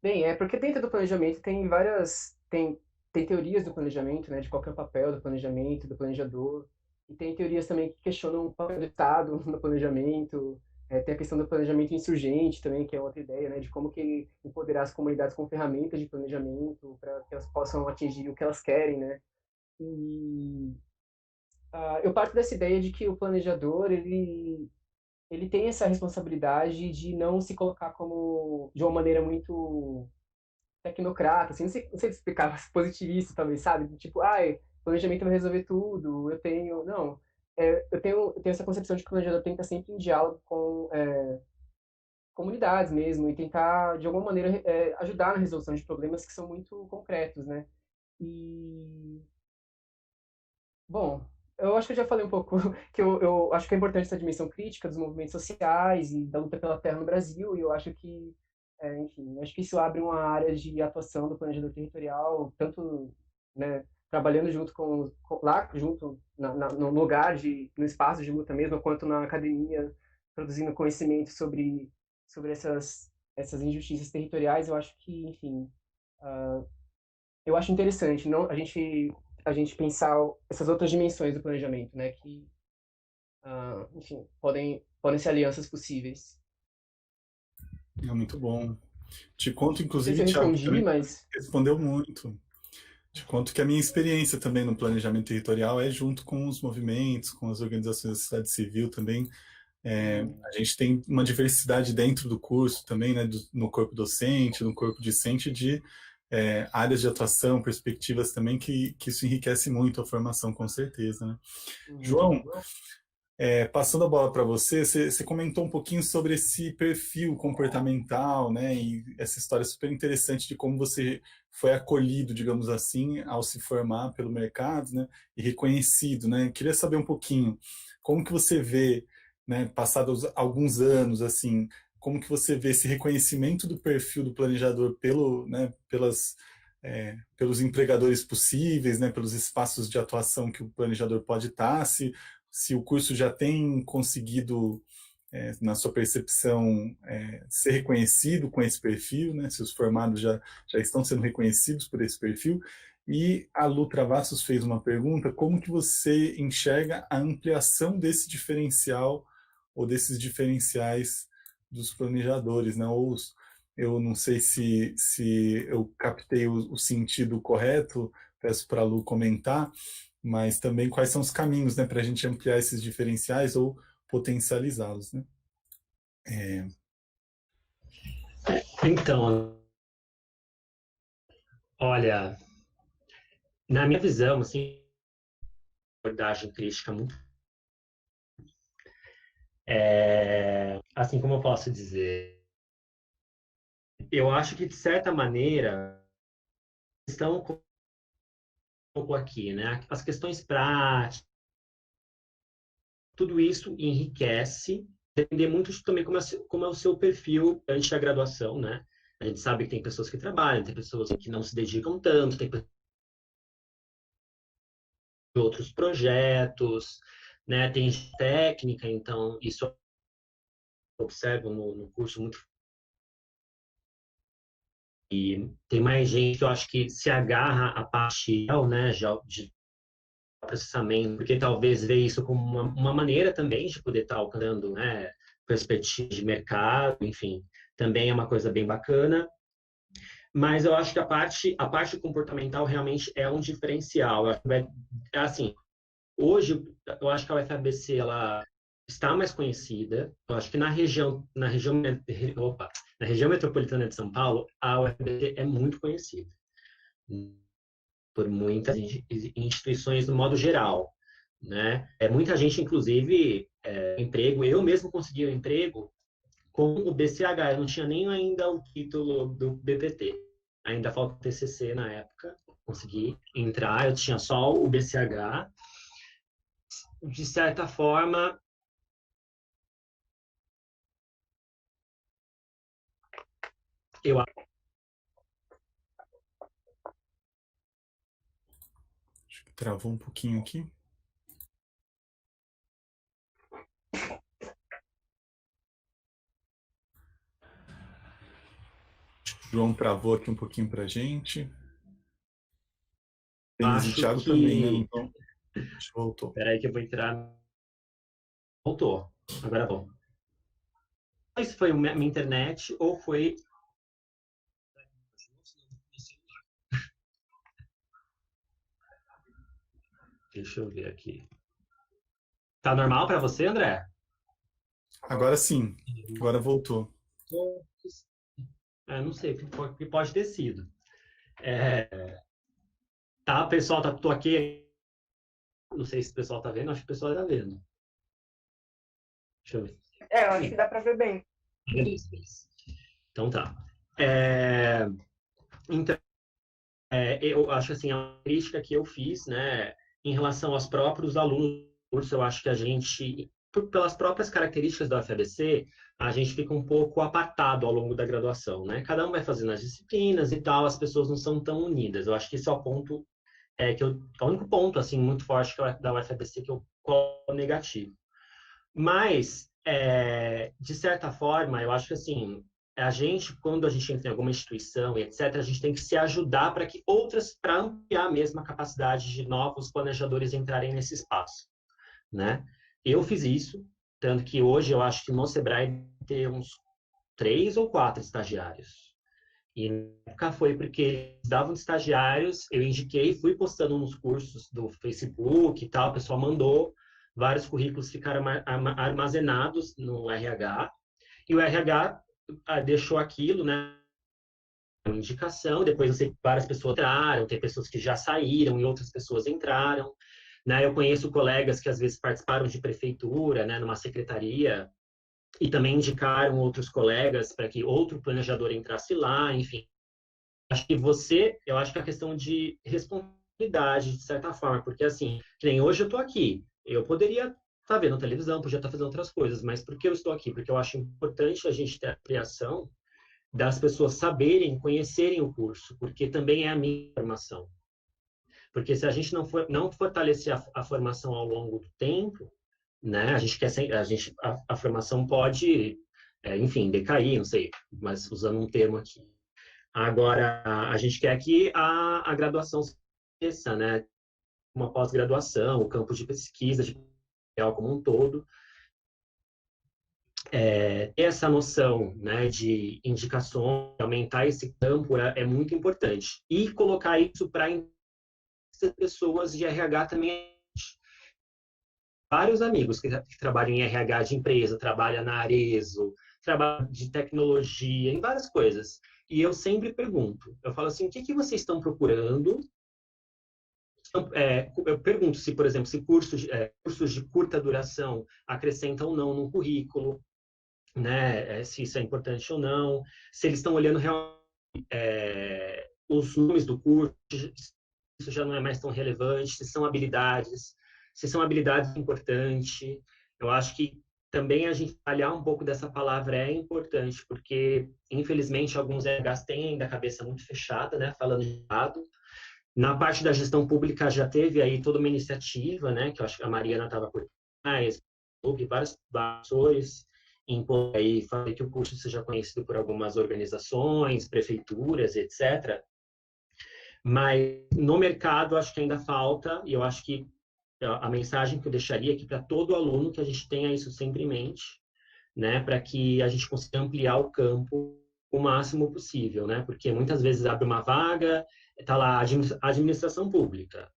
Bem, é porque dentro do planejamento tem teorias do planejamento, né? De qual que é o papel do planejamento, do planejador. E tem teorias também que questionam o papel do Estado no planejamento. Tem a questão do planejamento insurgente também, que é outra ideia, né? De como que empoderar as comunidades com ferramentas de planejamento para que elas possam atingir o que elas querem, né? E eu parto dessa ideia de que o planejador, ele tem essa responsabilidade de não se colocar como de uma maneira muito tecnocrata, assim, não sei explicar, positivista talvez, sabe? Tipo, ai, planejamento vai resolver tudo, eu tenho... Não, eu tenho essa concepção de que o planejador tem que estar sempre em diálogo com comunidades mesmo e tentar, de alguma maneira, ajudar na resolução de problemas que são muito concretos, né? E Bom, eu acho que eu já falei um pouco que eu acho que é importante essa dimensão crítica dos movimentos sociais e da luta pela terra no Brasil, e eu acho que, enfim, acho que isso abre uma área de atuação do planejador territorial, tanto, né, trabalhando junto lá junto no lugar no espaço de luta mesmo, quanto na academia, produzindo conhecimento sobre essas injustiças territoriais. Eu acho que, enfim, eu acho interessante não a gente pensar essas outras dimensões do planejamento, né, que enfim, podem ser alianças possíveis. É muito bom. Te conto, Não sei se inclusive, eu Thiago, respondi, também mas respondeu muito. Te conto que a minha experiência também no planejamento territorial é junto com os movimentos, com as organizações da sociedade civil também. A gente tem uma diversidade dentro do curso também, né, no corpo docente, no corpo discente, de áreas de atuação, perspectivas também, que isso enriquece muito a formação, com certeza, né? João, passando a bola para você, você comentou um pouquinho sobre esse perfil comportamental, né, e essa história super interessante de como você foi acolhido, digamos assim, ao se formar pelo mercado, né, e reconhecido, né? Queria saber um pouquinho como que você vê, né, passados alguns anos, assim, como que você vê esse reconhecimento do perfil do planejador né, pelos empregadores possíveis, né, pelos espaços de atuação que o planejador pode estar, se o curso já tem conseguido, na sua percepção, ser reconhecido com esse perfil, né? Se os formados já estão sendo reconhecidos por esse perfil. E a Lu Travassos fez uma pergunta: como que você enxerga a ampliação desse diferencial ou desses diferenciais dos planejadores, né? Eu não sei se eu captei o sentido correto, peço para a Lu comentar, mas também quais são os caminhos, né, para a gente ampliar esses diferenciais ou potencializá-los, né? Então, olha, na minha visão, assim, abordagem crítica muito assim como eu posso dizer, eu acho que de certa maneira estão um pouco aqui, né? As questões práticas, tudo isso enriquece, depender muito de também como é o seu perfil antes da graduação, né? A gente sabe que tem pessoas que trabalham, tem pessoas que não se dedicam tanto, tem outros projetos, né? Tem técnica, então isso eu observo no curso muito. E tem mais gente que eu acho que se agarra à parte, né, de processamento, porque talvez vê isso como uma maneira também de poder estar alcançando, né, perspectiva de mercado, enfim, também é uma coisa bem bacana. Mas eu acho que a parte comportamental realmente é um diferencial. É assim, hoje eu acho que a UFABC ela está mais conhecida. Eu acho que opa, na região metropolitana de São Paulo, a UFABC é muito conhecida por muitas instituições no modo geral, né? Muita gente, inclusive, emprego. Eu mesmo consegui um emprego com o BCH. Eu não tinha nem ainda o título do BPT. Ainda falta o TCC na época. Consegui entrar. Eu tinha só o BCH. De certa forma, eu Acho que travou um pouquinho aqui. O João travou aqui um pouquinho pra gente. Denis e Thiago também, né? Então, voltou. Espera aí que eu vou entrar. Voltou. Agora bom. Não sei se foi minha internet ou foi. Deixa eu ver aqui. Tá normal para você, André? Agora sim. Agora voltou. Não sei o que pode ter sido. Tá, pessoal, tô aqui. Não sei se o pessoal tá vendo, acho que o pessoal tá vendo. Deixa eu ver. Eu acho que dá para ver bem. Beleza. Então tá. Então, eu acho assim, a crítica que eu fiz, né, em relação aos próprios alunos do curso, eu acho que a gente, pelas próprias características da UFABC, a gente fica um pouco apartado ao longo da graduação, né? Cada um vai fazendo as disciplinas e tal, as pessoas não são tão unidas. Eu acho que esse é o ponto, é o único ponto, assim, muito forte da UFABC que eu coloco negativo. Mas, de certa forma, eu acho que, assim, a gente, quando a gente entra em alguma instituição e etc., a gente tem que se ajudar para que outras, para ampliar mesmo a capacidade de novos planejadores entrarem nesse espaço, né? Eu fiz isso, tanto que hoje eu acho que no Sebrae tem uns 3 ou 4 estagiários. E na época foi porque davam estagiários, eu indiquei, fui postando nos cursos do Facebook e tal, o pessoal mandou, vários currículos ficaram armazenados no RH, e o RH deixou aquilo, né, uma indicação, depois eu sei que várias pessoas entraram, tem pessoas que já saíram e outras pessoas entraram, né, eu conheço colegas que às vezes participaram de prefeitura, né, numa secretaria, e também indicaram outros colegas para que outro planejador entrasse lá, enfim. Eu acho que é a questão de responsabilidade, de certa forma, porque assim, que nem hoje eu estou aqui, eu poderia estar vendo televisão, podia estar fazendo outras coisas, mas por que eu estou aqui? Porque eu acho importante a gente ter a criação das pessoas saberem, conhecerem o curso, porque também é a minha formação. Porque se a gente não fortalecer a formação ao longo do tempo, né, a formação pode, enfim, decair, não sei, mas usando um termo aqui. Agora, a gente quer que a graduação seja, né, uma pós-graduação, o campo de pesquisa, de como um todo, essa noção, né, de indicações, aumentar esse campo é muito importante. E colocar isso para pessoas de RH também. Vários amigos que trabalham em RH de empresa, trabalham na Arezzo, trabalho de tecnologia, em várias coisas. E eu sempre pergunto, eu falo assim, o que vocês estão procurando? Eu pergunto se, por exemplo, se cursos de curta duração acrescentam ou não no currículo, né? Se isso é importante ou não, se eles estão olhando realmente os nomes do curso, isso já não é mais tão relevante, se são habilidades importantes. Eu acho que também a gente falhar um pouco dessa palavra é importante, porque, infelizmente, alguns RHs têm ainda a cabeça muito fechada, né, falando de lado. Na parte da gestão pública já teve aí toda uma iniciativa, né, que eu acho que a Mariana estava por trás, houve várias ações em aí fazer que o curso seja conhecido por algumas organizações, prefeituras, etc. Mas no mercado acho que ainda falta, e eu acho que a mensagem que eu deixaria aqui para todo aluno que a gente tenha isso sempre em mente, né, para que a gente consiga ampliar o campo o máximo possível, né? Porque muitas vezes abre uma vaga, está lá administração pública,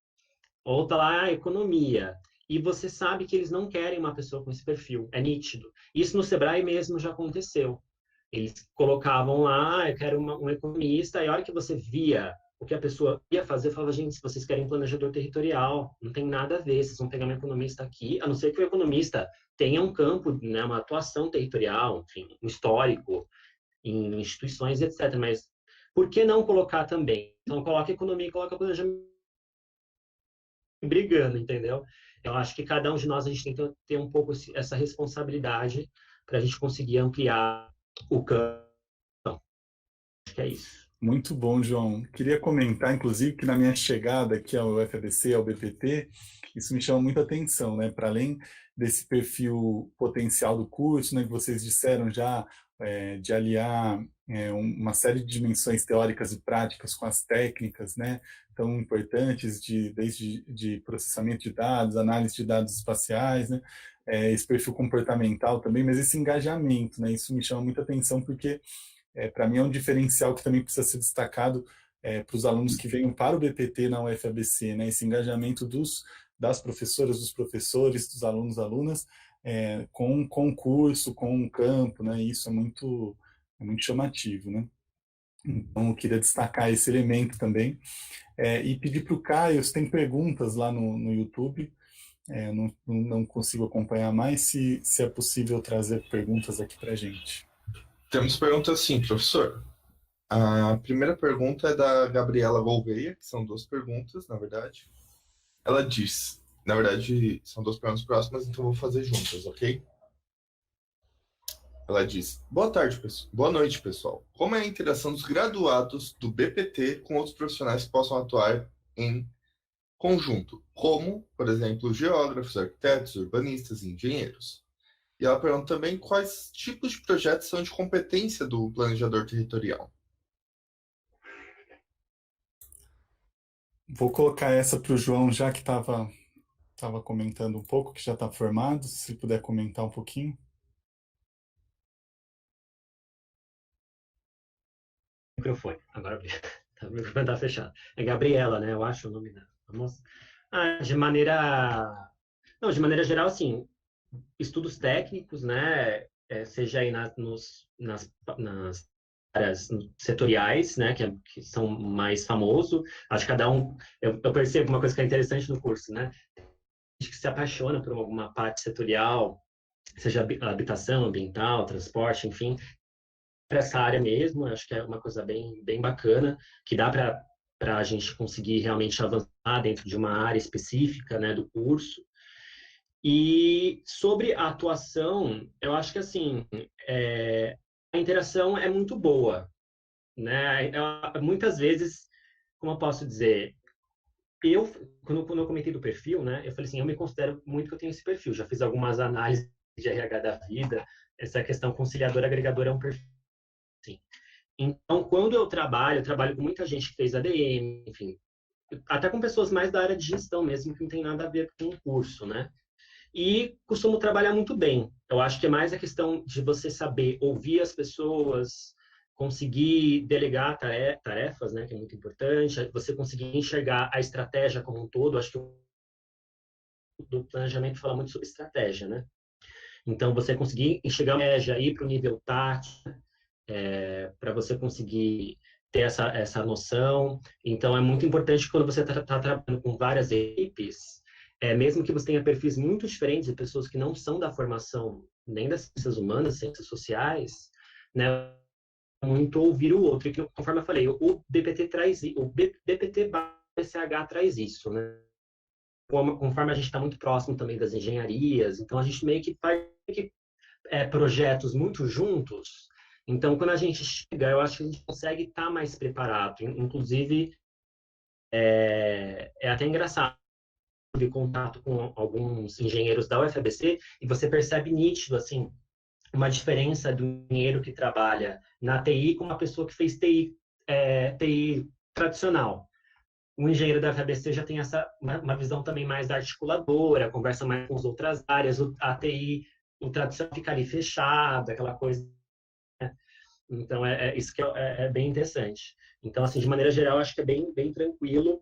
ou está lá a economia, e você sabe que eles não querem uma pessoa com esse perfil, é nítido. Isso no Sebrae mesmo já aconteceu. Eles colocavam lá, eu quero um economista, e a hora que você via o que a pessoa ia fazer, falava, gente, se vocês querem um planejador territorial, não tem nada a ver, vocês vão pegar um economista aqui, a não ser que o economista tenha um campo, né, uma atuação territorial, enfim, um histórico, em instituições, etc. Mas por que não colocar também? Então, coloca economia e coloca planejamento brigando, entendeu? Eu acho que cada um de nós, a gente tem que ter um pouco essa responsabilidade para a gente conseguir ampliar o campo. Então, acho que é isso. Muito bom, João. Queria comentar, inclusive, que na minha chegada aqui ao UFABC, ao BPT, isso me chama muita atenção, né? Para além desse perfil potencial do curso, né, que vocês disseram já, de aliar uma série de dimensões teóricas e práticas com as técnicas, né, tão importantes, desde de processamento de dados, análise de dados espaciais, né, esse perfil comportamental também, mas esse engajamento, né, isso me chama muita atenção porque para mim é um diferencial que também precisa ser destacado para os alunos que venham para o BPT na UFABC, né? Esse engajamento das professoras, dos professores, dos alunos, alunas, com o concurso, com o campo, né? Isso é muito chamativo, né? Então, eu queria destacar esse elemento também. E pedir para o Caio, se tem perguntas lá no YouTube, não consigo acompanhar mais, se é possível trazer perguntas aqui para a gente. Temos perguntas sim, professor. A primeira pergunta é da Gabriela Gouveia, que são 2 perguntas, na verdade. Ela diz, na verdade, são 2 perguntas próximas, então vou fazer juntas, ok? Ela diz, boa noite, pessoal. Como é a interação dos graduados do BPT com outros profissionais que possam atuar em conjunto, como, por exemplo, geógrafos, arquitetos, urbanistas e engenheiros? E ela pergunta também quais tipos de projetos são de competência do planejador territorial. Vou colocar essa para o João, já que estava comentando um pouco, que já está formado, se puder comentar um pouquinho. Microfone, agora o microfone está fechado. É Gabriela, né? Eu acho o nome dela. Vamos... de maneira geral, assim, estudos técnicos, né, seja aí nas áreas setoriais, né, que são mais famosos. Acho que cada um, eu percebo uma coisa que é interessante no curso, né, gente que se apaixona por alguma parte setorial, seja habitação, ambiental, transporte, enfim, para essa área mesmo. Acho que é uma coisa bem bacana, que dá para a gente conseguir realmente avançar dentro de uma área específica, né, do curso. E sobre a atuação, eu acho que assim, a interação é muito boa, né? Muitas vezes, como eu posso dizer, quando eu comentei do perfil, né? Eu falei assim, eu me considero muito que eu tenho esse perfil. Já fiz algumas análises de RH da vida. Essa questão conciliadora agregadora é um perfil, sim. Então, quando eu trabalho com muita gente que fez ADM, enfim, até com pessoas mais da área de gestão mesmo, que não tem nada a ver com o curso, né? E costumo trabalhar muito bem. Eu acho que é mais a questão de você saber ouvir as pessoas, conseguir delegar tarefas, né, que é muito importante, você conseguir enxergar a estratégia como um todo. Acho que o do planejamento fala muito sobre estratégia, né? Então, você conseguir enxergar a ir para o nível tático, para você conseguir ter essa noção. Então, é muito importante quando você está trabalhando com várias equipes, mesmo que você tenha perfis muito diferentes de pessoas que não são da formação nem das ciências humanas, ciências sociais, né? Muito ouvir o outro. E que, conforme eu falei, o BPT traz, o BPT/BCH traz isso, né? Conforme a gente está muito próximo também das engenharias, então a gente meio que faz projetos muito juntos. Então, quando a gente chega, eu acho que a gente consegue estar mais preparado. Inclusive, é até engraçado. Tive contato com alguns engenheiros da UFABC e você percebe nítido, assim, uma diferença do engenheiro que trabalha na TI com uma pessoa que fez TI tradicional. O engenheiro da FABC já tem uma visão também mais articuladora, conversa mais com as outras áreas, a TI, o tradicional fica ali fechado, aquela coisa. Então, isso que é bem interessante. Então, assim, de maneira geral, acho que é bem tranquilo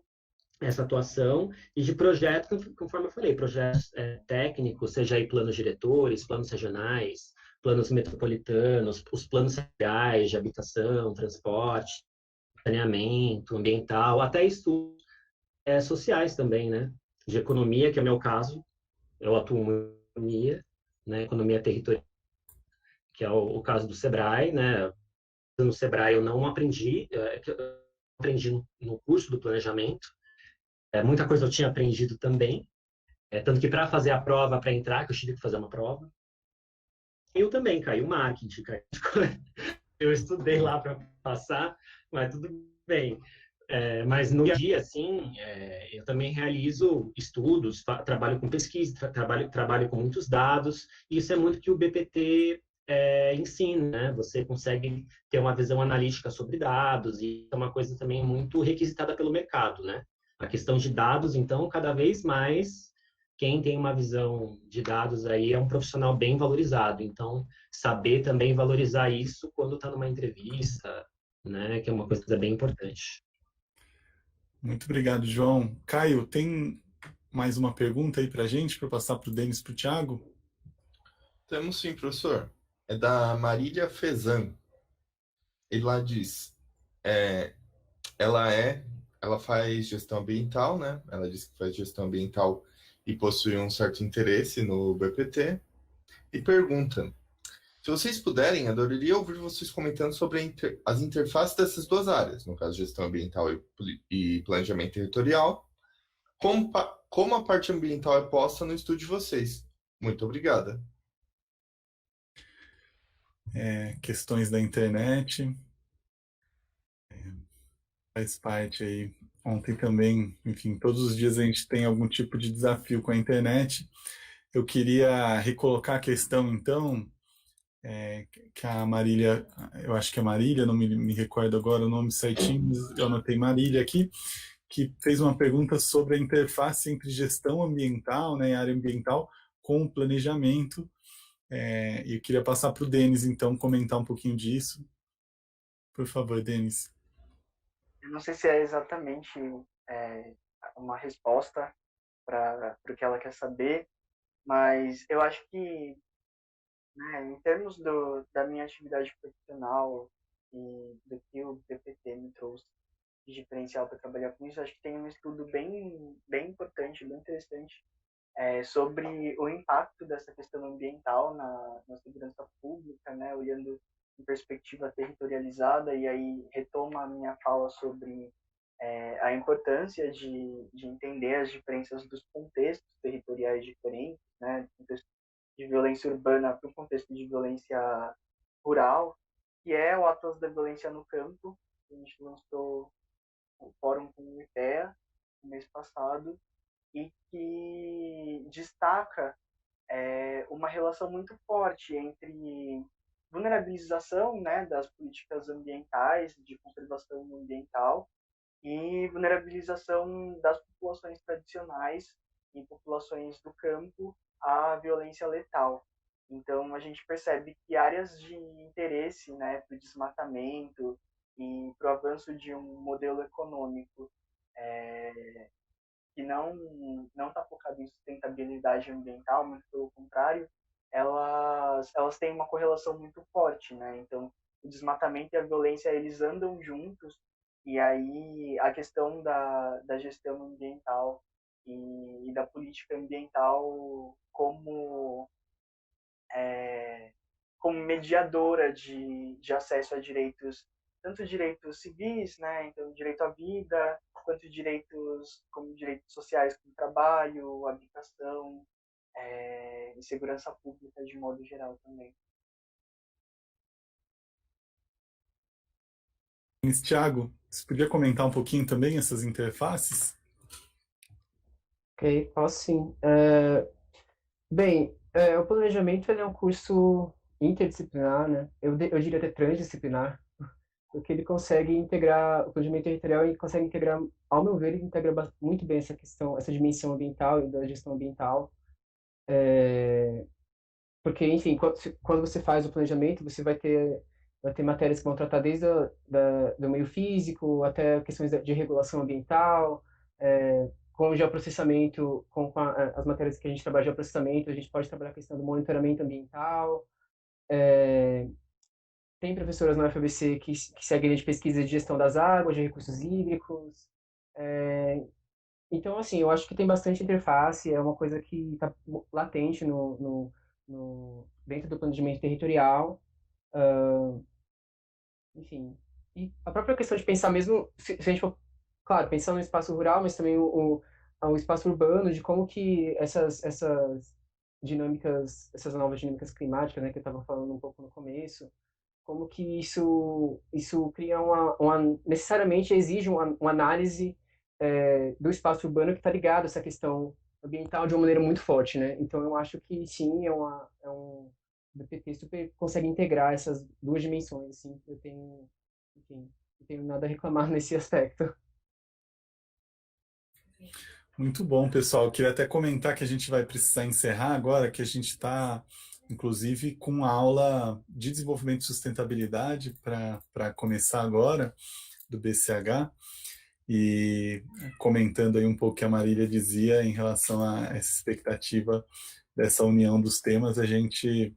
essa atuação. E de projetos, conforme eu falei, projetos técnicos, seja aí planos diretores, planos regionais, planos metropolitanos, os planos sociais de habitação, transporte, saneamento ambiental, até estudos sociais também, né? De economia, que é o meu caso, eu atuo muito em economia, né? Economia territorial, que é o caso do Sebrae, né? No Sebrae eu não aprendi, eu aprendi no curso do planejamento, muita coisa eu tinha aprendido também, tanto que para fazer a prova, para entrar, que eu tive que fazer uma prova, eu também caiu marketing, eu estudei lá para passar, mas tudo bem. Mas no dia a dia, assim, eu também realizo estudos, trabalho com pesquisa, trabalho com muitos dados, e isso é muito que o BPT ensina, né? Você consegue ter uma visão analítica sobre dados, e é uma coisa também muito requisitada pelo mercado, né? A questão de dados, então, cada vez mais, quem tem uma visão de dados aí é um profissional bem valorizado. Então, saber também valorizar isso quando está numa entrevista, né? Que é uma coisa bem importante. Muito obrigado, João. Caio, tem mais uma pergunta aí para a gente, para passar para o Denis e para o Thiago? Temos sim, professor. É da Marília Fezan. E lá diz, é, ela faz gestão ambiental, né? Ela diz que faz gestão ambiental e possui um certo interesse no BPT. E pergunta, se vocês puderem, adoraria ouvir vocês comentando sobre as interfaces dessas duas áreas, no caso gestão ambiental e planejamento territorial, como a parte ambiental é posta no estudo de vocês. Muito obrigada. Questões da internet, faz parte aí. Ontem também, enfim, todos os dias a gente tem algum tipo de desafio com a internet. Eu queria recolocar a questão, então, que a Marília, eu acho que é Marília, não me recordo agora o nome certinho, mas eu anotei Marília aqui, que fez uma pergunta sobre a interface entre gestão ambiental, né, área ambiental, com o planejamento. E eu queria passar para o Denis, então, comentar um pouquinho disso. Por favor, Denis. Eu não sei se é exatamente uma resposta para o que ela quer saber, mas eu acho que, né, em termos da minha atividade profissional e do que o BPT me trouxe de diferencial para trabalhar com isso, acho que tem um estudo bem importante, bem interessante, sobre o impacto dessa questão ambiental na segurança pública, né, olhando em perspectiva territorializada, e aí retoma a minha fala sobre a importância de entender as diferenças dos contextos territoriais diferentes, né, contexto de violência urbana para o contexto de violência rural, que é o Atlas da Violência no Campo, que a gente lançou o fórum com o IPEA no mês passado, e que destaca uma relação muito forte entre vulnerabilização, né, das políticas ambientais, de conservação ambiental, e vulnerabilização das populações tradicionais e populações do campo à violência letal. Então, a gente percebe que áreas de interesse, né, para o desmatamento e para o avanço de um modelo econômico que não está focado em sustentabilidade ambiental, muito pelo contrário, elas têm uma correlação muito forte, né? Então, o desmatamento e a violência, eles andam juntos, e aí a questão da gestão ambiental e da política ambiental como mediadora de acesso a direitos, tanto direitos civis, né, então direito à vida, quanto como direitos sociais, como trabalho, habitação, e segurança pública de modo geral também. Tiago, você podia comentar um pouquinho também essas interfaces? Ok, posso sim. Bem, o planejamento ele é um curso interdisciplinar, né? Eu diria até transdisciplinar, porque ele consegue integrar o planejamento territorial e consegue integrar, ao meu ver, ele integra muito bem essa questão, essa dimensão ambiental e da gestão ambiental. Porque, enfim, quando você faz o planejamento, você vai ter matérias que vão tratar desde do meio físico até questões de regulação ambiental, com o geoprocessamento, as matérias que a gente trabalha de geoprocessamento, a gente pode trabalhar a questão do monitoramento ambiental. Tem professoras na UFABC que seguem linha de pesquisa de gestão das águas, de recursos hídricos. Então, assim, eu acho que tem bastante interface, é uma coisa que está latente dentro do planejamento territorial. Enfim, e a própria questão de pensar mesmo, se a gente for, claro, pensando no espaço rural, mas também o espaço urbano, de como que essas dinâmicas, essas novas dinâmicas climáticas, né, que eu estava falando um pouco no começo, como que isso cria necessariamente exige uma análise do espaço urbano que está ligado a essa questão ambiental de uma maneira muito forte, né? Então eu acho que sim, o BPT super consegue integrar essas duas dimensões, assim. Enfim, não tenho nada a reclamar nesse aspecto. Muito bom, pessoal. Eu queria até comentar que a gente vai precisar encerrar agora, que a gente está, inclusive, com aula de desenvolvimento e sustentabilidade para começar agora, do BCH, e comentando aí um pouco o que a Marília dizia em relação a essa expectativa dessa união dos temas, a gente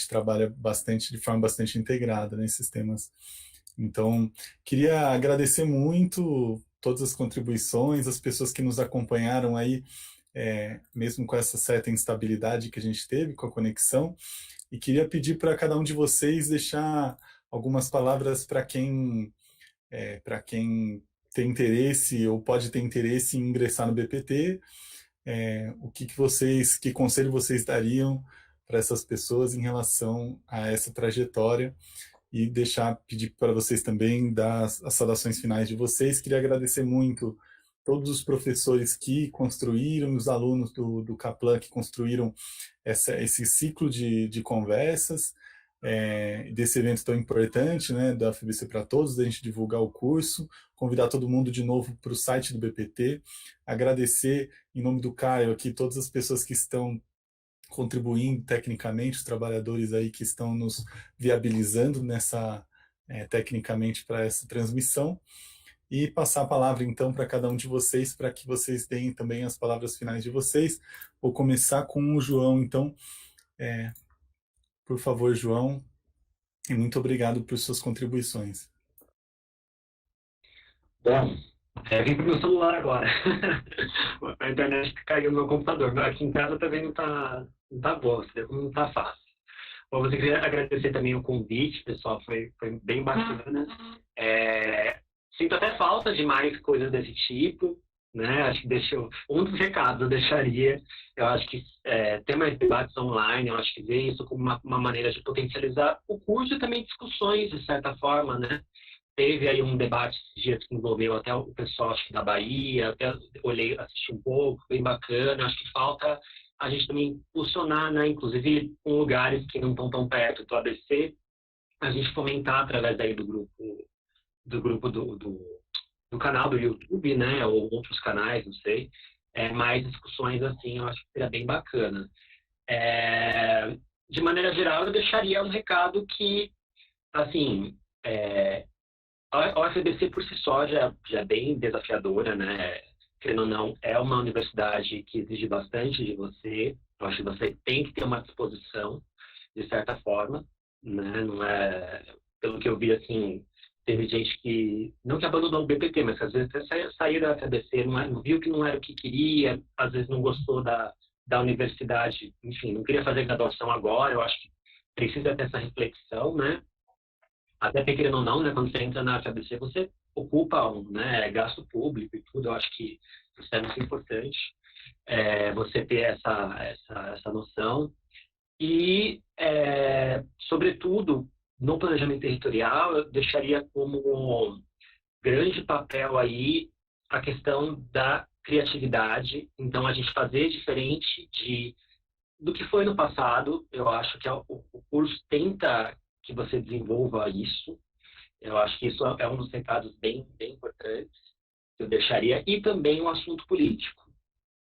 trabalha bastante, de forma bastante integrada nesses temas. Então, queria agradecer muito todas as contribuições, as pessoas que nos acompanharam aí, mesmo com essa certa instabilidade que a gente teve com a conexão, e queria pedir para cada um de vocês deixar algumas palavras para quem tem interesse ou pode ter interesse em ingressar no BPT, que conselho vocês dariam para essas pessoas em relação a essa trajetória, e pedir para vocês também dar as saudações finais de vocês. Queria agradecer muito todos os professores que construíram, os alunos do Kaplan que construíram esse ciclo de conversas, desse evento tão importante, né, da FBC para Todos, da gente divulgar o curso, convidar todo mundo de novo para o site do BPT, agradecer em nome do Caio aqui todas as pessoas que estão contribuindo tecnicamente, os trabalhadores aí que estão nos viabilizando tecnicamente para essa transmissão, e passar a palavra então para cada um de vocês, para que vocês deem também as palavras finais de vocês. Vou começar com o João, então, por favor, João, e muito obrigado por suas contribuições. Bom, vim pro meu celular agora. A internet caiu no meu computador, mas aqui em casa também não tá boa, não tá fácil. Bom, eu queria agradecer também o convite, pessoal, foi bem bacana. Sinto até falta de mais coisas desse tipo, né? Acho que um dos recados eu deixaria, eu acho que ter mais debates online, eu acho que ver isso como uma maneira de potencializar o curso e também discussões, de certa forma, né? Teve aí um debate esses dias que envolveu até o pessoal, acho que da Bahia, até assisti um pouco, bem bacana. Acho que falta a gente também funcionar, né? Inclusive com lugares que não estão tão perto do ABC, a gente fomentar através aí do grupo do canal do YouTube, né? Ou outros canais, não sei. Mais discussões assim, eu acho que seria bem bacana. De maneira geral, eu deixaria um recado que, assim, a UFABC por si só já é bem desafiadora, né? Querendo ou não, é uma universidade que exige bastante de você. Eu acho que você tem que ter uma disposição, de certa forma, né? Não é, pelo que eu vi, assim, teve gente que, não que abandonou o BPT, mas que às vezes até saiu da FABC, não viu que não era o que queria, às vezes não gostou da universidade, enfim, não queria fazer graduação agora. Eu acho que precisa ter essa reflexão, né? Até porque, querendo ou não, né, quando você entra na FABC, você ocupa né, gasto público e tudo. Eu acho que isso é muito importante, você ter essa noção. E, sobretudo, no planejamento territorial, eu deixaria como grande papel aí a questão da criatividade. Então, a gente fazer diferente do que foi no passado. Eu acho que o curso tenta que você desenvolva isso. Eu acho que isso é um dos recados bem, bem importantes que eu deixaria. E também o assunto político.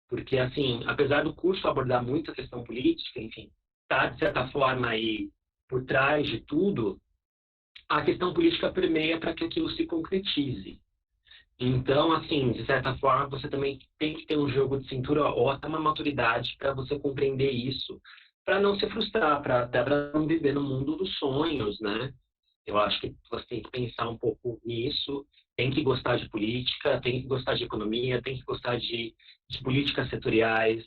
Porque, assim, apesar do curso abordar muito a questão política, enfim, está, de certa forma, aí por trás de tudo, a questão política permeia para que aquilo se concretize. Então, assim, de certa forma, você também tem que ter um jogo de cintura ou até uma maturidade para você compreender isso, para não se frustrar, até para não viver no mundo dos sonhos, né? Eu acho que você tem que pensar um pouco nisso, tem que gostar de política, tem que gostar de economia, tem que gostar de políticas setoriais,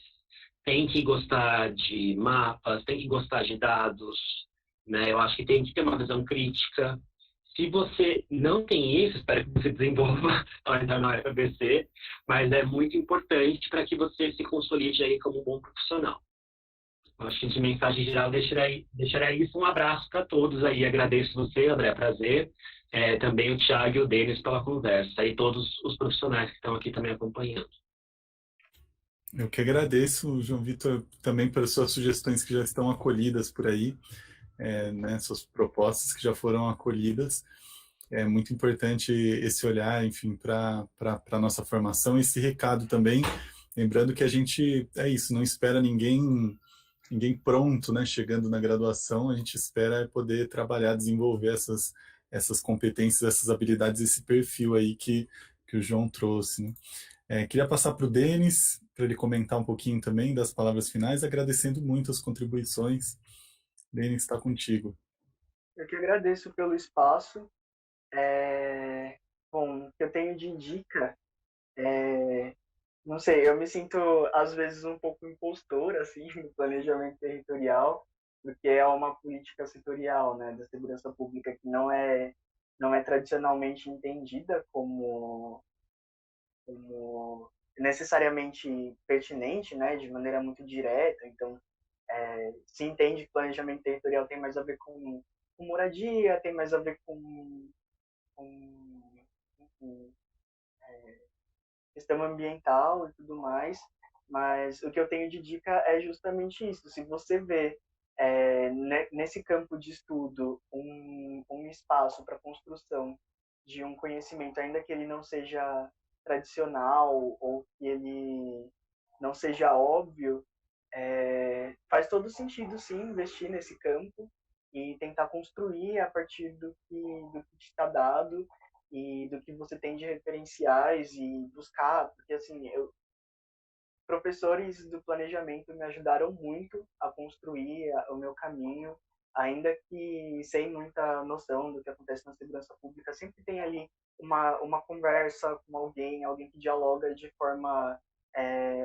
tem que gostar de mapas, tem que gostar de dados, né? Eu acho que tem que ter uma visão crítica. Se você não tem isso, espero que você desenvolva ao entrar na FABC, mas é muito importante para que você se consolide aí como um bom profissional. Acho que de mensagem geral deixaria isso. Um abraço para todos aí. Agradeço você, André, prazer. Também o Thiago e o Denis pela conversa. E todos os profissionais que estão aqui também acompanhando. Eu que agradeço, João Vitor, também pelas suas sugestões que já estão acolhidas por aí, né, suas propostas que já foram acolhidas. É muito importante esse olhar, enfim, para a nossa formação, esse recado também, lembrando que a gente, isso, não espera ninguém pronto, né, chegando na graduação. A gente espera poder trabalhar, desenvolver essas competências, essas habilidades, esse perfil aí que o João trouxe, né? Queria passar para o Denis, para ele comentar um pouquinho também das palavras finais, agradecendo muito as contribuições. Denis, está contigo. Eu que agradeço pelo espaço. Bom, o que eu tenho de dica, não sei, eu me sinto às vezes um pouco impostor assim no planejamento territorial, porque é uma política setorial, né, da segurança pública que não é tradicionalmente entendida como necessariamente pertinente, né, de maneira muito direta. Então, se entende que planejamento territorial tem mais a ver com moradia, tem mais a ver com questão ambiental e tudo mais, mas o que eu tenho de dica é justamente isso. Se você vê nesse campo de estudo um espaço para construção de um conhecimento, ainda que ele não seja tradicional ou que ele não seja óbvio, faz todo sentido, sim, investir nesse campo e tentar construir a partir do que te está dado e do que você tem de referenciais e buscar, porque assim, professores do planejamento me ajudaram muito a construir o meu caminho, ainda que sem muita noção do que acontece na segurança pública, sempre tem ali uma conversa com alguém que dialoga de forma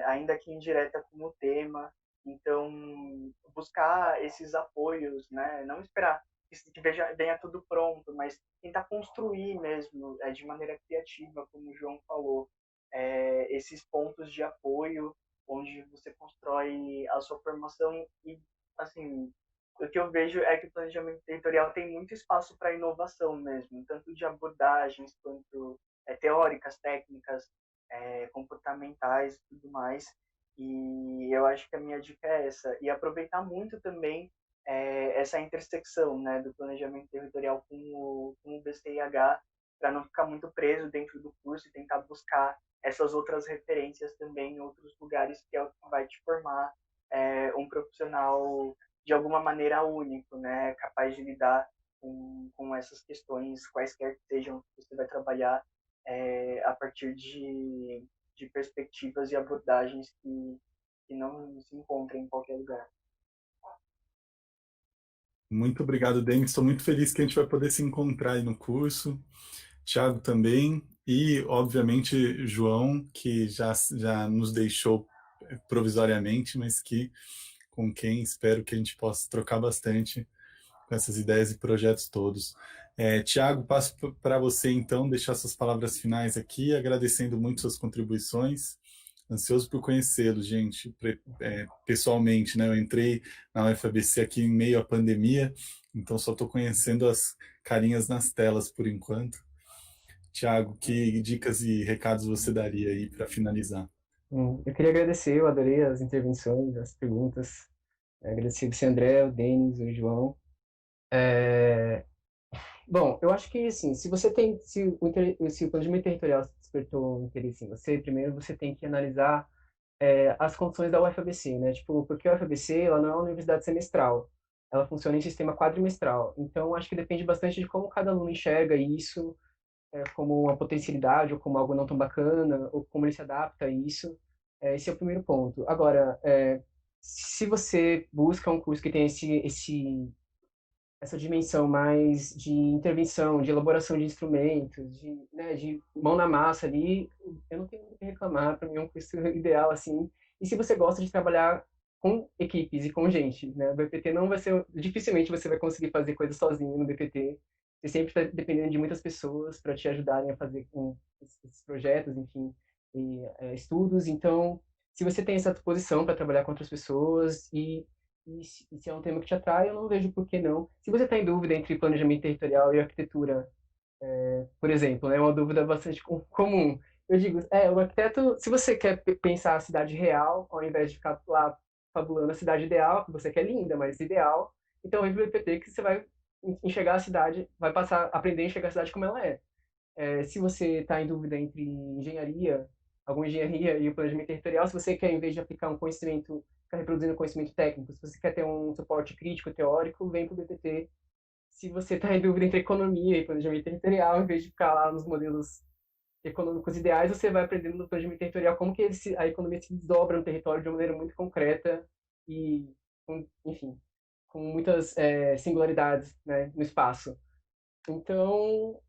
ainda que indireta com o tema. Então, buscar esses apoios, né? Não esperar que venha tudo pronto, mas tentar construir mesmo, de maneira criativa, como o João falou, esses pontos de apoio onde você constrói a sua formação. E, assim, o que eu vejo é que o planejamento territorial tem muito espaço para inovação mesmo, tanto de abordagens quanto teóricas, técnicas, comportamentais e tudo mais. E eu acho que a minha dica é essa. E aproveitar muito também essa intersecção, né, do planejamento territorial com o BCIH, para não ficar muito preso dentro do curso e tentar buscar essas outras referências também em outros lugares, que é o que vai te formar um profissional de alguma maneira único, né, capaz de lidar com essas questões, quaisquer que sejam, que você vai trabalhar a partir de perspectivas e abordagens que que não se encontra em qualquer lugar. Muito obrigado, Denis. Estou muito feliz que a gente vai poder se encontrar aí no curso. Tiago também. E, obviamente, João, que já nos deixou provisoriamente, mas com quem espero que a gente possa trocar bastante com essas ideias e projetos todos. Tiago, passo para você, então, deixar suas palavras finais aqui, agradecendo muito suas contribuições. Ansioso por conhecê-lo, gente, pessoalmente, né? Eu entrei na UFABC aqui em meio à pandemia, então só estou conhecendo as carinhas nas telas por enquanto. Tiago, que dicas e recados você daria aí para finalizar? Eu queria agradecer, eu adorei as intervenções, as perguntas. Agradecer você, André, o Denis, o João. Bom, eu acho que, assim, se o planejamento territorial despertou interesse em você, primeiro você tem que analisar as condições da UFABC, né? Tipo, porque a UFABC, ela não é uma universidade semestral, ela funciona em sistema quadrimestral. Então, acho que depende bastante de como cada aluno enxerga isso, como uma potencialidade ou como algo não tão bacana, ou como ele se adapta a isso. Esse é o primeiro ponto. Agora, se você busca um curso que tem essa dimensão mais de intervenção, de elaboração de instrumentos, né, de mão na massa ali, eu não tenho muito o que reclamar, para mim é um curso ideal, assim. E se você gosta de trabalhar com equipes e com gente, né, o BPT não vai ser, dificilmente você vai conseguir fazer coisas sozinho no BPT, você sempre está dependendo de muitas pessoas para te ajudarem a fazer esses projetos, enfim, e estudos, então, se você tem essa disposição para trabalhar com outras pessoas e se é um tema que te atrai, eu não vejo por que não. Se você está em dúvida entre planejamento territorial e arquitetura, por exemplo, é uma dúvida bastante comum. Eu digo, o arquiteto, se você quer pensar a cidade real, ao invés de ficar lá fabulando a cidade ideal, que você quer linda, mas ideal, então vem para o EPT que você vai enxergar a cidade, vai passar, aprender a enxergar a cidade como ela é. Se você está em dúvida entre engenharia, alguma engenharia e o planejamento territorial, se você quer, em vez de aplicar um conhecimento, ficar reproduzindo conhecimento técnico, se você quer ter um suporte crítico, teórico, vem para o BPT. Se você está em dúvida entre economia e planejamento territorial, em vez de ficar lá nos modelos econômicos ideais, você vai aprendendo no planejamento territorial como que a economia se desdobra no território de uma maneira muito concreta e, enfim, com muitas singularidades, né, no espaço. Então,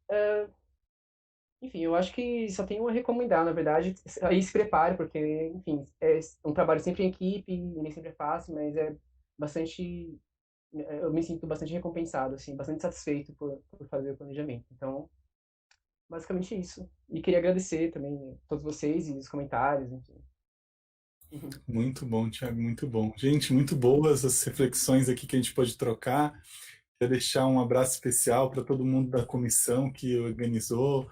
enfim, eu acho que só tenho a recomendar, na verdade, aí se prepare, porque, enfim, é um trabalho sempre em equipe, e nem sempre é fácil, mas é bastante, eu me sinto bastante recompensado, assim, bastante satisfeito por fazer o planejamento. Então, basicamente isso. E queria agradecer também a todos vocês e os comentários, enfim. Muito bom, Tiago, muito bom. Gente, muito boas as reflexões aqui que a gente pode trocar. Quero deixar um abraço especial para todo mundo da comissão que organizou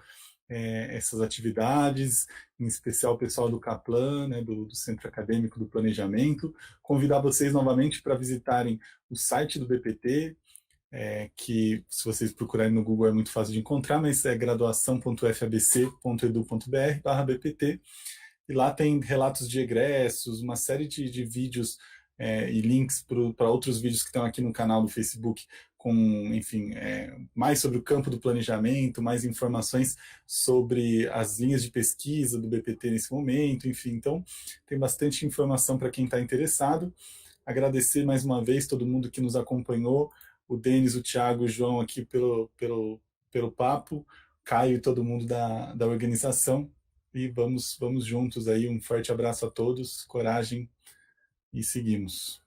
essas atividades, em especial o pessoal do CAPLAN, né, do Centro Acadêmico do Planejamento. Convidar vocês novamente para visitarem o site do BPT, que se vocês procurarem no Google é muito fácil de encontrar, mas é graduação.fabc.edu.br/bpt. E lá tem relatos de egressos, uma série de vídeos e links para outros vídeos que estão aqui no canal do Facebook, com, enfim, mais sobre o campo do planejamento, mais informações sobre as linhas de pesquisa do BPT nesse momento, enfim. Então, tem bastante informação para quem está interessado. Agradecer mais uma vez todo mundo que nos acompanhou, o Denis, o Tiago, o João aqui pelo papo, Caio e todo mundo da organização. E vamos juntos aí. Um forte abraço a todos, coragem e seguimos.